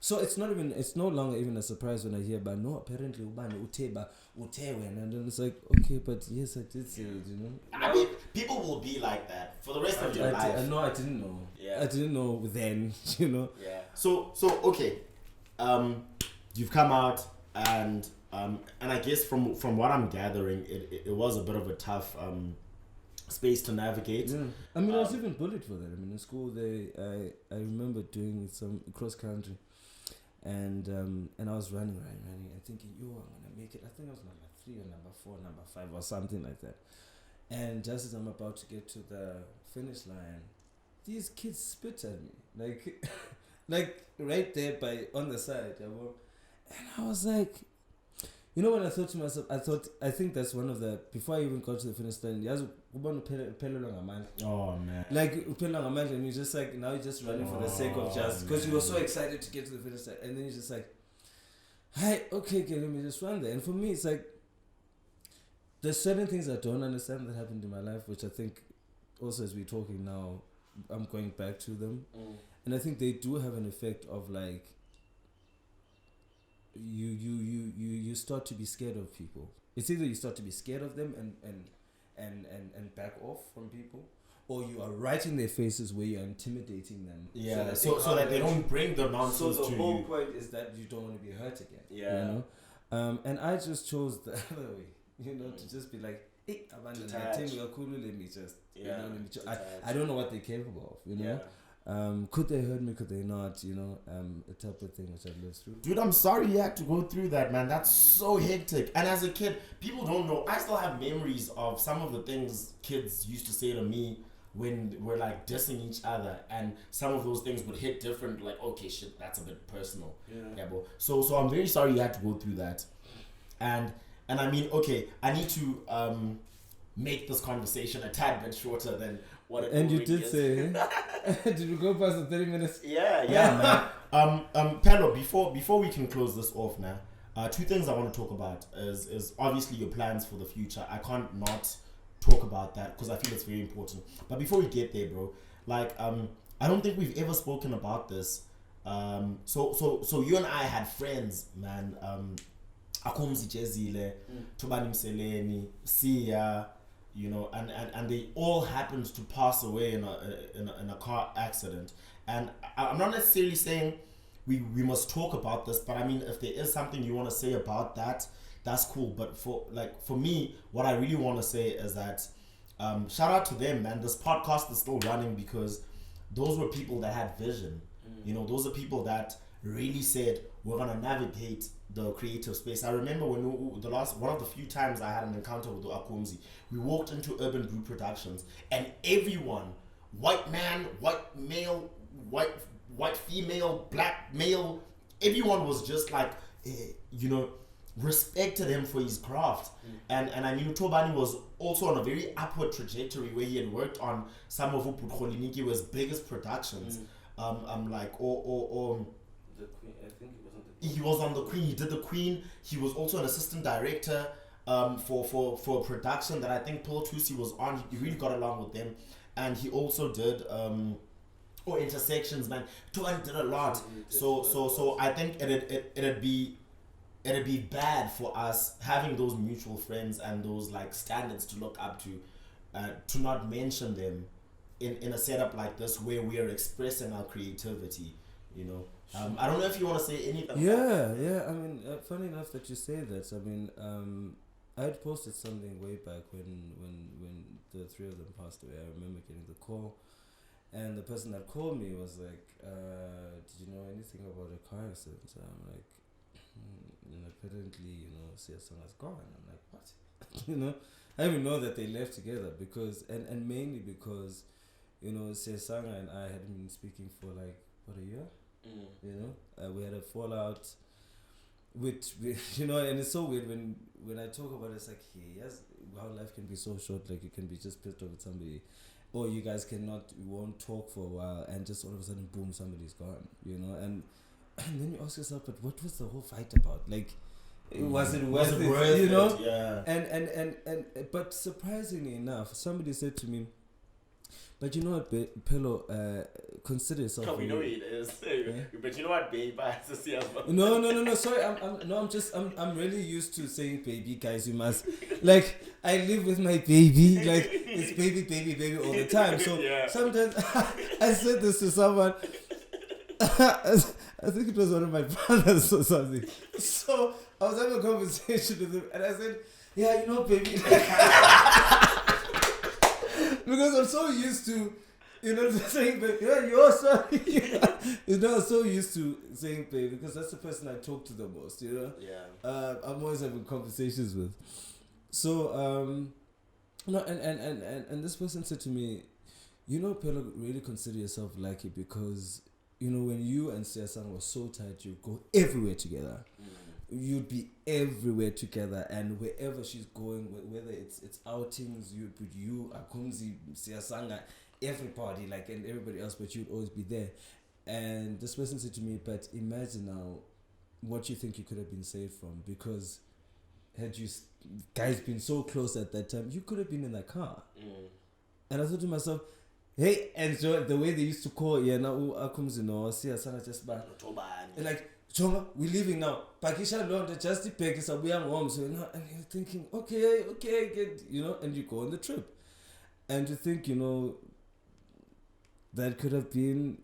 [SPEAKER 3] So it's no longer even a surprise when I hear, "But no, apparently ubani uteba utewe," and then it's like, okay, but yes, I did say it, you know.
[SPEAKER 1] I mean, people will be like that for the rest of your life.
[SPEAKER 3] I didn't know.
[SPEAKER 1] Yeah.
[SPEAKER 3] I didn't know then, you know.
[SPEAKER 1] Yeah. So okay, you've come out, and I guess from what I'm gathering, it was a bit of a tough space to navigate.
[SPEAKER 3] Yeah. I mean, I was even bullied for that. I mean, in school, I remember doing some cross country. And I was running and thinking, I'm gonna make it. I think I was number 3 or number 4, number 5 or something like that. And just as I'm about to get to the finish line, these kids spit at me, like right there on the side, and I was like, you know, when I thought to myself, I think that's one of the, before I even got to the finish line,
[SPEAKER 1] oh man,
[SPEAKER 3] like and you're just like, now you're just running for the sake of just, because you were so excited to get to the finish line, and then you're just like, hey, okay, let me just run there. And for me, it's like, there's certain things I don't understand that happened in my life, which I think also, as we're talking now, I'm going back to them, and I think they do have an effect of like, you start to be scared of people. It's either you start to be scared of them and back off from people, or you are right in their faces where you're intimidating them.
[SPEAKER 1] Yeah, so that they don't bring the nonsense to you.
[SPEAKER 3] So the whole point is that you don't want to be hurt again.
[SPEAKER 1] Yeah.
[SPEAKER 3] You know? And I just chose the other way, you know, to just be like, hey, let me just, I don't know what they're capable of, you know. Could they hurt me, could they not, you know, a type of thing which I've lived through.
[SPEAKER 1] Dude, I'm sorry you had to go through that, man. That's so hectic. And as a kid, people don't know, I still have memories of some of the things kids used to say to me when we're like dissing each other, and some of those things would hit different, like, okay, shit, that's a bit personal. Yeah, bro. So I'm very sorry you had to go through that. And I mean, okay, I need to make this conversation a tad bit shorter than what it
[SPEAKER 3] And you
[SPEAKER 1] already
[SPEAKER 3] did
[SPEAKER 1] is.
[SPEAKER 3] say, did we go past the 30 minutes?
[SPEAKER 1] Yeah, man. Phelo, before we can close this off now, two things I want to talk about is obviously your plans for the future. I can't not talk about that because I feel it's very important. But before we get there, bro, like I don't think we've ever spoken about this. So you and I had friends, man. Akomzi Jezile, Tubani Mseleni, Sia, you know, and they all happened to pass away in a car accident. And I'm not necessarily saying we must talk about this, but I mean, if there is something you want to say about that, that's cool. But for me, what I really want to say is that shout out to them, man. This podcast is still running because those were people that had vision. You know, those are people that really said we're gonna navigate the creative space. I remember when one of the few times I had an encounter with Akumzi, we walked into Urban Brew Productions and everyone, white man, white male, white female, black male, everyone was just like, you know, respected him for his craft. And I mean, Tobani was also on a very upward trajectory where he had worked on some of Niki's biggest productions.
[SPEAKER 3] The Queen, I think it was on the
[SPEAKER 1] He was on the Queen. He did the Queen. He was also an assistant director for a production that I think Paul Tusi was on. He really got along with them, and he also did Intersections, man. Tuan did a lot. So I think it'd be bad for us having those mutual friends and those like standards to look up to not mention them in a setup like this where we are expressing our creativity, you know. I don't know if you want to say anything.
[SPEAKER 3] Yeah. I mean, funny enough that you say that. I mean, I had posted something way back when the three of them passed away. I remember getting the call, and the person that called me was like, "Did you know anything about a car accident?" So I'm like, and apparently, you know, Siasang has gone. I'm like, what? You know, I didn't even know that they left together because, and mainly because, you know, Siasang and I had been speaking for like what, a year. You know, we had a fallout, which you know, and it's so weird when I talk about it. It's like, hey, yes, how life can be so short. Like you can be just pissed off with somebody, or you guys won't talk for a while, and just all of a sudden, boom, somebody's gone. You know, and then you ask yourself, but what was the whole fight about? Like, was it worth it? You know,
[SPEAKER 1] yeah.
[SPEAKER 3] And but surprisingly enough, somebody said to me, but you know what, Phelo, consider yourself.
[SPEAKER 1] No, we know it is. Yeah? But you know what, babe?
[SPEAKER 3] No. Sorry, I'm really used to saying baby, guys. You must, like, I live with my baby, like it's baby all the time. So sometimes I said this to someone. I think it was one of my brothers or something. So I was having a conversation with him, and I said, "Yeah, you know, baby." Because I'm so used to, you know, saying baby. Yeah, you're sorry. You know, I'm so used to saying baby because that's the person I talk to the most. You know.
[SPEAKER 1] Yeah.
[SPEAKER 3] I'm always having conversations with. So no, and this person said to me, you know, Phelo, really consider yourself lucky because, you know, when you and Siasang were so tight, you go everywhere together. You'd be everywhere together, and wherever she's going, whether it's outings, you'd put you, Akumzi, Siasanga, everybody, like, and everybody else, but you'd always be there. And this person said to me, but imagine now what you think you could have been saved from, because had you guys been so close at that time, you could have been in that car. And I thought to myself, hey, and so the way they used to call, yeah, now Akumzi, no, Siasanga just back. And like, Chonga, we're leaving now. Pakisha London, just the pack is a way home. So, you know, and you're thinking, okay, get, you know, and you go on the trip. And you think, you know, that could have been,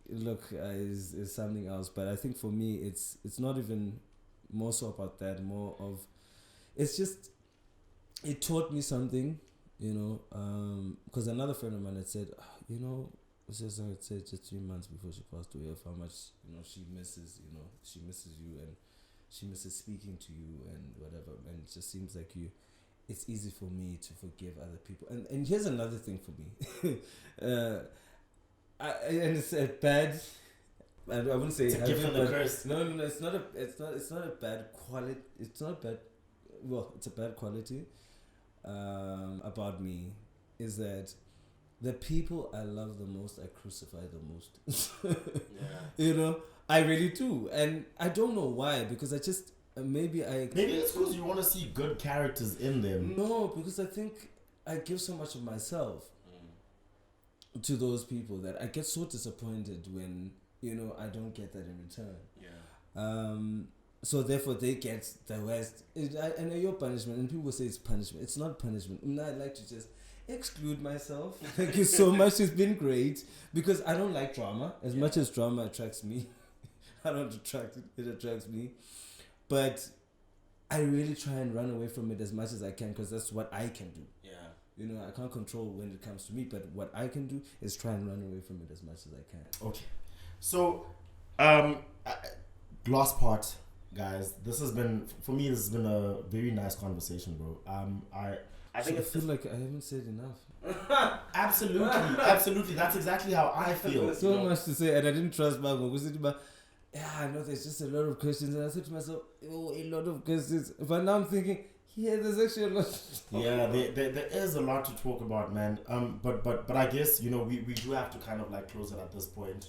[SPEAKER 3] look, is something else. But I think for me, it's not even more so about that, more of, it's just, it taught me something, you know, because another friend of mine had said, you know, Siasang had said just 3 months before she passed away of how much, you know, she misses you and she misses speaking to you and whatever, and it just seems like it's easy for me to forgive other people. And here's another thing for me. And it's a bad, I wouldn't say
[SPEAKER 1] it's a gift from the curse.
[SPEAKER 3] No, it's not a bad quality. It's not bad. Well, it's a bad quality. about me is that the people I love the most, I crucify the most. You know, I really do, and I don't know why, because I just maybe
[SPEAKER 1] it's because you want to see good characters in them.
[SPEAKER 3] No, because I think I give so much of myself to those people that I get so disappointed when I don't get that in return. So therefore they get the worst. I know your punishment, and people say it's punishment. It's not punishment. I'd like to just exclude myself. Thank you so much. It's been great, because I don't like drama as much as drama attracts me. I don't attract it. It attracts me, but I really try and run away from it as much as I can, because that's what I can do. I can't control when it comes to me, but what I can do is try and run away from it as much as I can.
[SPEAKER 1] Okay, so last part, guys. This has been a very nice conversation, bro. I
[SPEAKER 3] feel like I haven't said enough.
[SPEAKER 1] Absolutely. That's exactly how I feel.
[SPEAKER 3] So much to say, and I didn't trust my mom. I know there's just a lot of questions, and I said to myself, a lot of questions. But now I'm thinking, there's actually a lot.
[SPEAKER 1] There is a lot to talk about, man. But I guess we do have to kind of like close it at this point.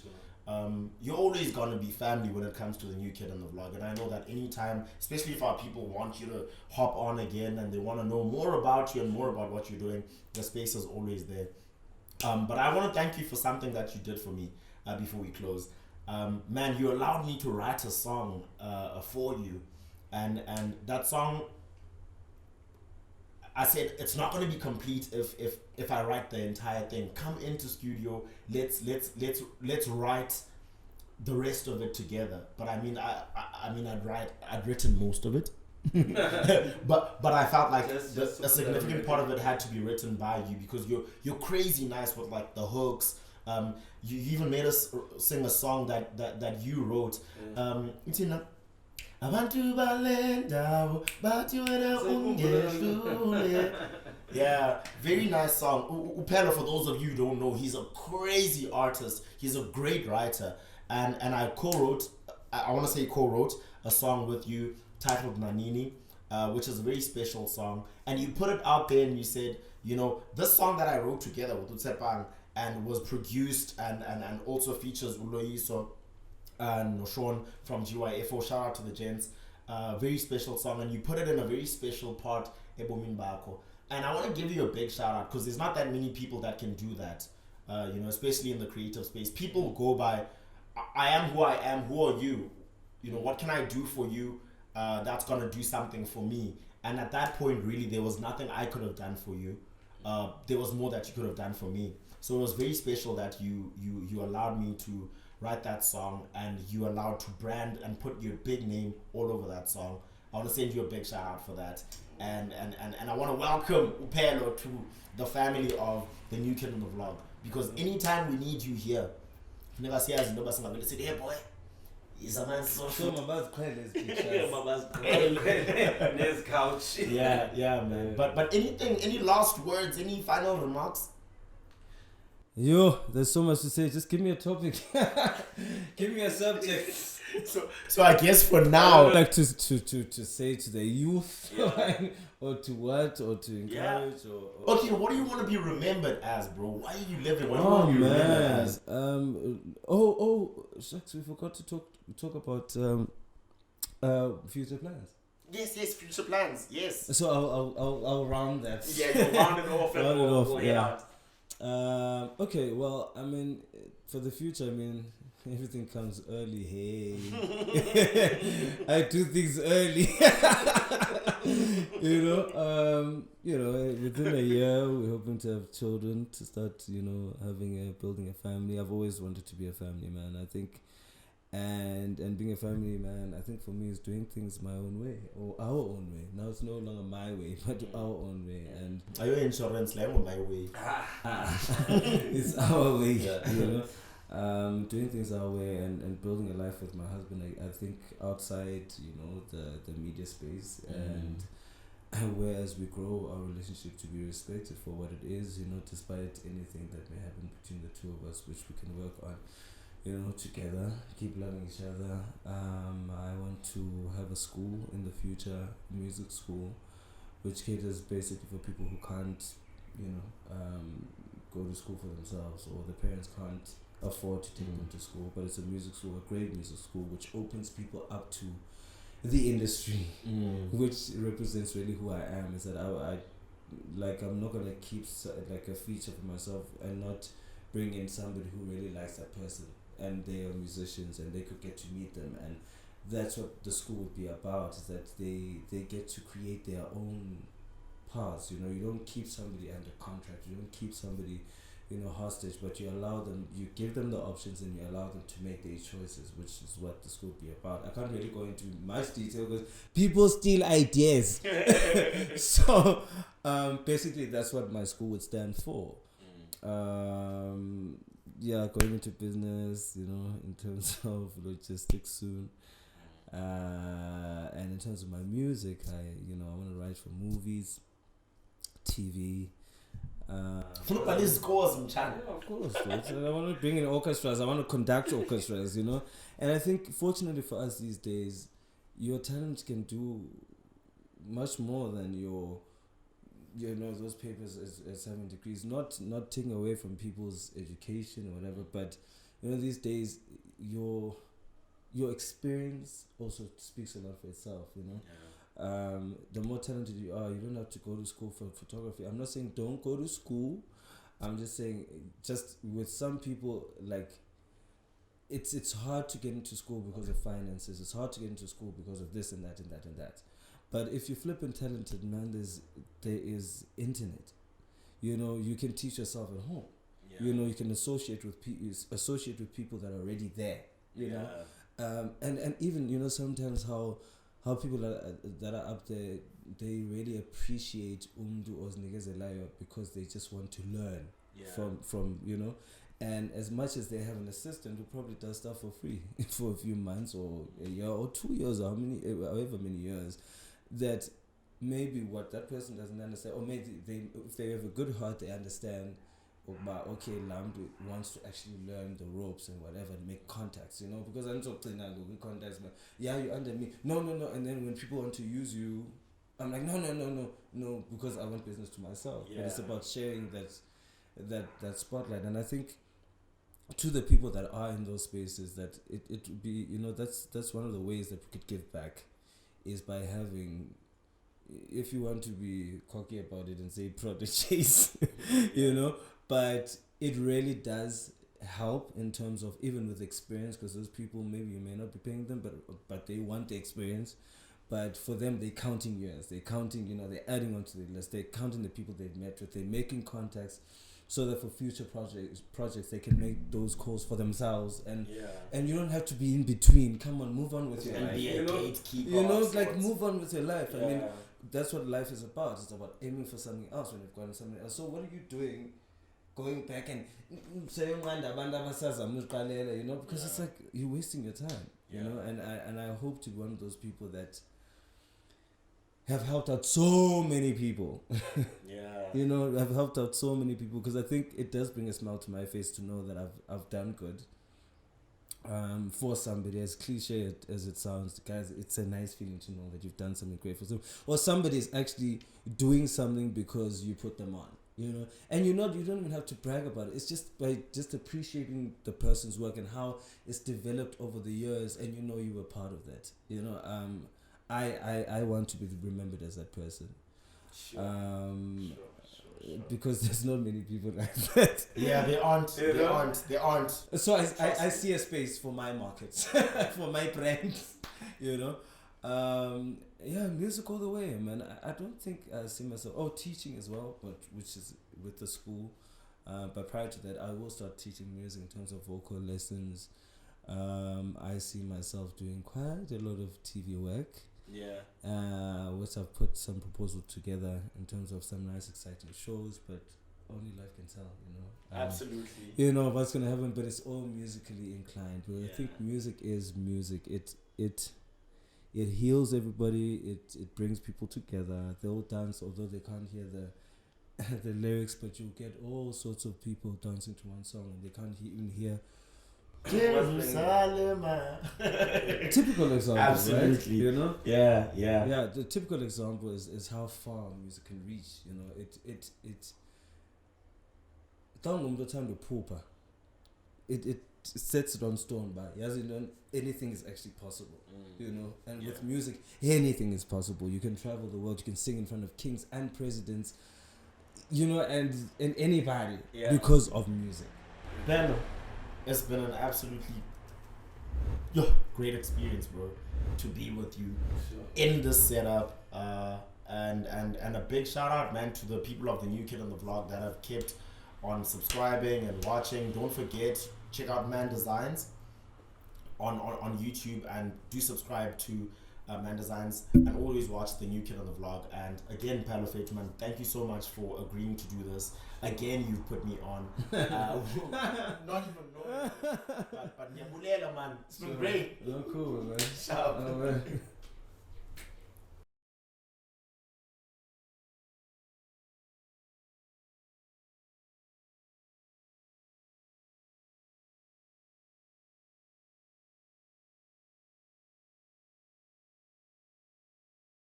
[SPEAKER 1] You're always gonna be family when it comes to the new kid on the vlog, and I know that anytime, especially if our people want you to hop on again and they want to know more about you and more about what you're doing, the space is always there. But I want to thank you for something that you did for me before we close. Man, you allowed me to write a song for you, and that song, I said it's not going to be complete if I write the entire thing. Come into studio, let's write the rest of it together. But I'd written most of it. but I felt like a significant part of it had to be written by you, because you're crazy nice with like the hooks. You even made us sing a song that you wrote. Abantu balenda bathuela ungedlule. Yeah, very nice song. Phelo, for those of you who don't know, he's a crazy artist. He's a great writer, and I co-wrote a song with you titled Nanini, which is a very special song. And you put it out there and you said, this song that I wrote together with Utsepang and was produced and also features Uloyiso and Sean from GYFO. Shout out to the gents. Very special song, and you put it in a very special part, Ebomin Bako. And I want to give you a big shout out, because there's not that many people that can do that, especially in the creative space. People go by, I am who I am, who are you? What can I do for you that's going to do something for me? And at that point, really, there was nothing I could have done for you. There was more that you could have done for me. So it was very special that you allowed me to write that song, and you allowed to brand and put your big name all over that song. I want to send you a big shout out for that, and I want to welcome Phelo to the family of the new kid on the vlog, because anytime we need you here, never see us nobody say, hey boy, he's a man so
[SPEAKER 2] Let's couch.
[SPEAKER 1] Yeah, man. But any last words, any final remarks?
[SPEAKER 3] There's so much to say. Just give me a topic. Give me a subject.
[SPEAKER 1] So I guess for now,
[SPEAKER 3] I'd like to say to the youth, or to what, or to encourage, or
[SPEAKER 1] okay, what do you want to be remembered as, bro? Why are you living? What do you want to be remembered as?
[SPEAKER 3] Shucks, we forgot to talk about future plans.
[SPEAKER 1] Yes, future plans. Yes.
[SPEAKER 3] So I'll round that.
[SPEAKER 1] Yeah, you round it off and we'll head out.
[SPEAKER 3] Okay, well, for the future, everything comes early. Hey, I do things early. Within a year, we're hoping to have children, to start, building a family. I've always wanted to be a family man, I think. And being a family man, I think for me is doing things my own way, or our own way. Now it's no longer my way, but our own way. And
[SPEAKER 1] are you insurance like my way?
[SPEAKER 3] It's our way, doing things our way, and building a life with my husband. I think outside, the media space, and whereas we grow our relationship to be respected for what it is, despite anything that may happen between the two of us, which we can work on. Together, keep loving each other. I want to have a school in the future, music school, which caters basically for people who can't, go to school for themselves, or the parents can't afford to take them to school. But it's a music school, a great music school, which opens people up to the industry, which represents really who I am. Is that I'm not gonna keep like a feature for myself and not bring in somebody who really likes that person, and they are musicians and they could get to meet them, and that's what the school would be about, is that they get to create their own paths. You don't keep somebody under contract, you don't keep somebody hostage, but you allow them, you give them the options and you allow them to make their choices, which is what the school would be about. I can't really go into much detail because people steal ideas. So basically that's what my school would stand for. Going into business, in terms of logistics soon. And in terms of my music, I want to write for movies, TV.
[SPEAKER 1] Look at these scores,
[SPEAKER 3] yeah, of course. I want to bring in orchestras. I want to conduct orchestras, And I think, fortunately for us these days, your talent can do much more than those papers as 7 degrees. Not taking away from people's education or whatever, but these days your experience also speaks a lot for itself. The more talented you are, you don't have to go to school for photography. I'm not saying don't go to school. I'm just saying, just with some people, like, it's hard to get into school because of finances. It's hard to get into school because of this and that and that and that. But if you're flipping talented, man, there is internet. You can teach yourself at home. You can associate with people that are already there. And even sometimes how people that are up there, they really appreciate umdu oznikezelayo because they just want to learn from and as much as they have an assistant who probably does stuff for free for a few months or a year or 2 years or however many years, that maybe what that person doesn't understand, or maybe if they have a good heart, they understand. But okay, Lamdu wants to actually learn the ropes and whatever and make contacts, because I'm so clean and good contacts, but you're under me. No. And then when people want to use you, I'm like, no, because I want business to myself. But it's about sharing that spotlight. And I think to the people that are in those spaces, that it would be, that's one of the ways that we could give back, is by having, if you want to be cocky about it and say proteges, but it really does help in terms of, even with experience, because those people, maybe you may not be paying them, but they want the experience. But for them, they're counting years, they're counting, they're adding onto the list, they're counting the people they've met with, they're making contacts, so that for future projects they can make those calls for themselves, and you don't have to be in between. Come on, move on with your life. Move on with your life. I mean, that's what life is about. It's about aiming for something else when you've gotten something else. So what are you doing, going back and saying because it's like you're wasting your time, and I hope to be one of those people that have helped out so many people. I've helped out so many people, because I think it does bring a smile to my face to know that I've done good for somebody. As cliche as it sounds, guys, it's a nice feeling to know that you've done something great for them, or somebody is actually doing something because you put them on. And you don't even have to brag about it. It's just by just appreciating the person's work and how it's developed over the years, and you were part of that. I want to be remembered as that person. Sure. Because there's not many people like that.
[SPEAKER 1] Yeah, they aren't.
[SPEAKER 3] So I see a space for my markets, for my brands, music all the way, man. I don't think I see myself, teaching as well, but which is with the school. But prior to that, I will start teaching music in terms of vocal lessons. I see myself doing quite a lot of TV work. Which I've put some proposals together in terms of some nice exciting shows, but only life can tell,
[SPEAKER 2] Absolutely.
[SPEAKER 3] What's gonna happen, but it's all musically inclined. But I think music is music. It heals everybody. It brings people together. They'll dance, although they can't hear the lyrics, but you get all sorts of people dancing to one song, and they can't even hear
[SPEAKER 1] Jerusalem.
[SPEAKER 3] Typical example,
[SPEAKER 1] Absolutely.
[SPEAKER 3] right? You know?
[SPEAKER 1] Yeah.
[SPEAKER 3] The typical example is how far music can reach. You know, it sets it on stone by anything is actually possible. You know, and with music, anything is possible. You can travel the world. You can sing in front of kings and presidents. You know, and anybody because of music.
[SPEAKER 1] Ben, it's been an absolutely great experience, bro, to be with you in this setup. And a big shout out, man, to the people of the NewKid on the vlog that have kept on subscribing and watching. Don't forget, check out Man Designs on YouTube, and do subscribe to Man Designs, and always watch the NewKid on the vlog. And again, Phelo Bala-Ndiki, thank you so much for agreeing to do this. Again, you've put me on. Not even knowing, but man, it's been great.
[SPEAKER 3] Cool, man.
[SPEAKER 1] Shout out.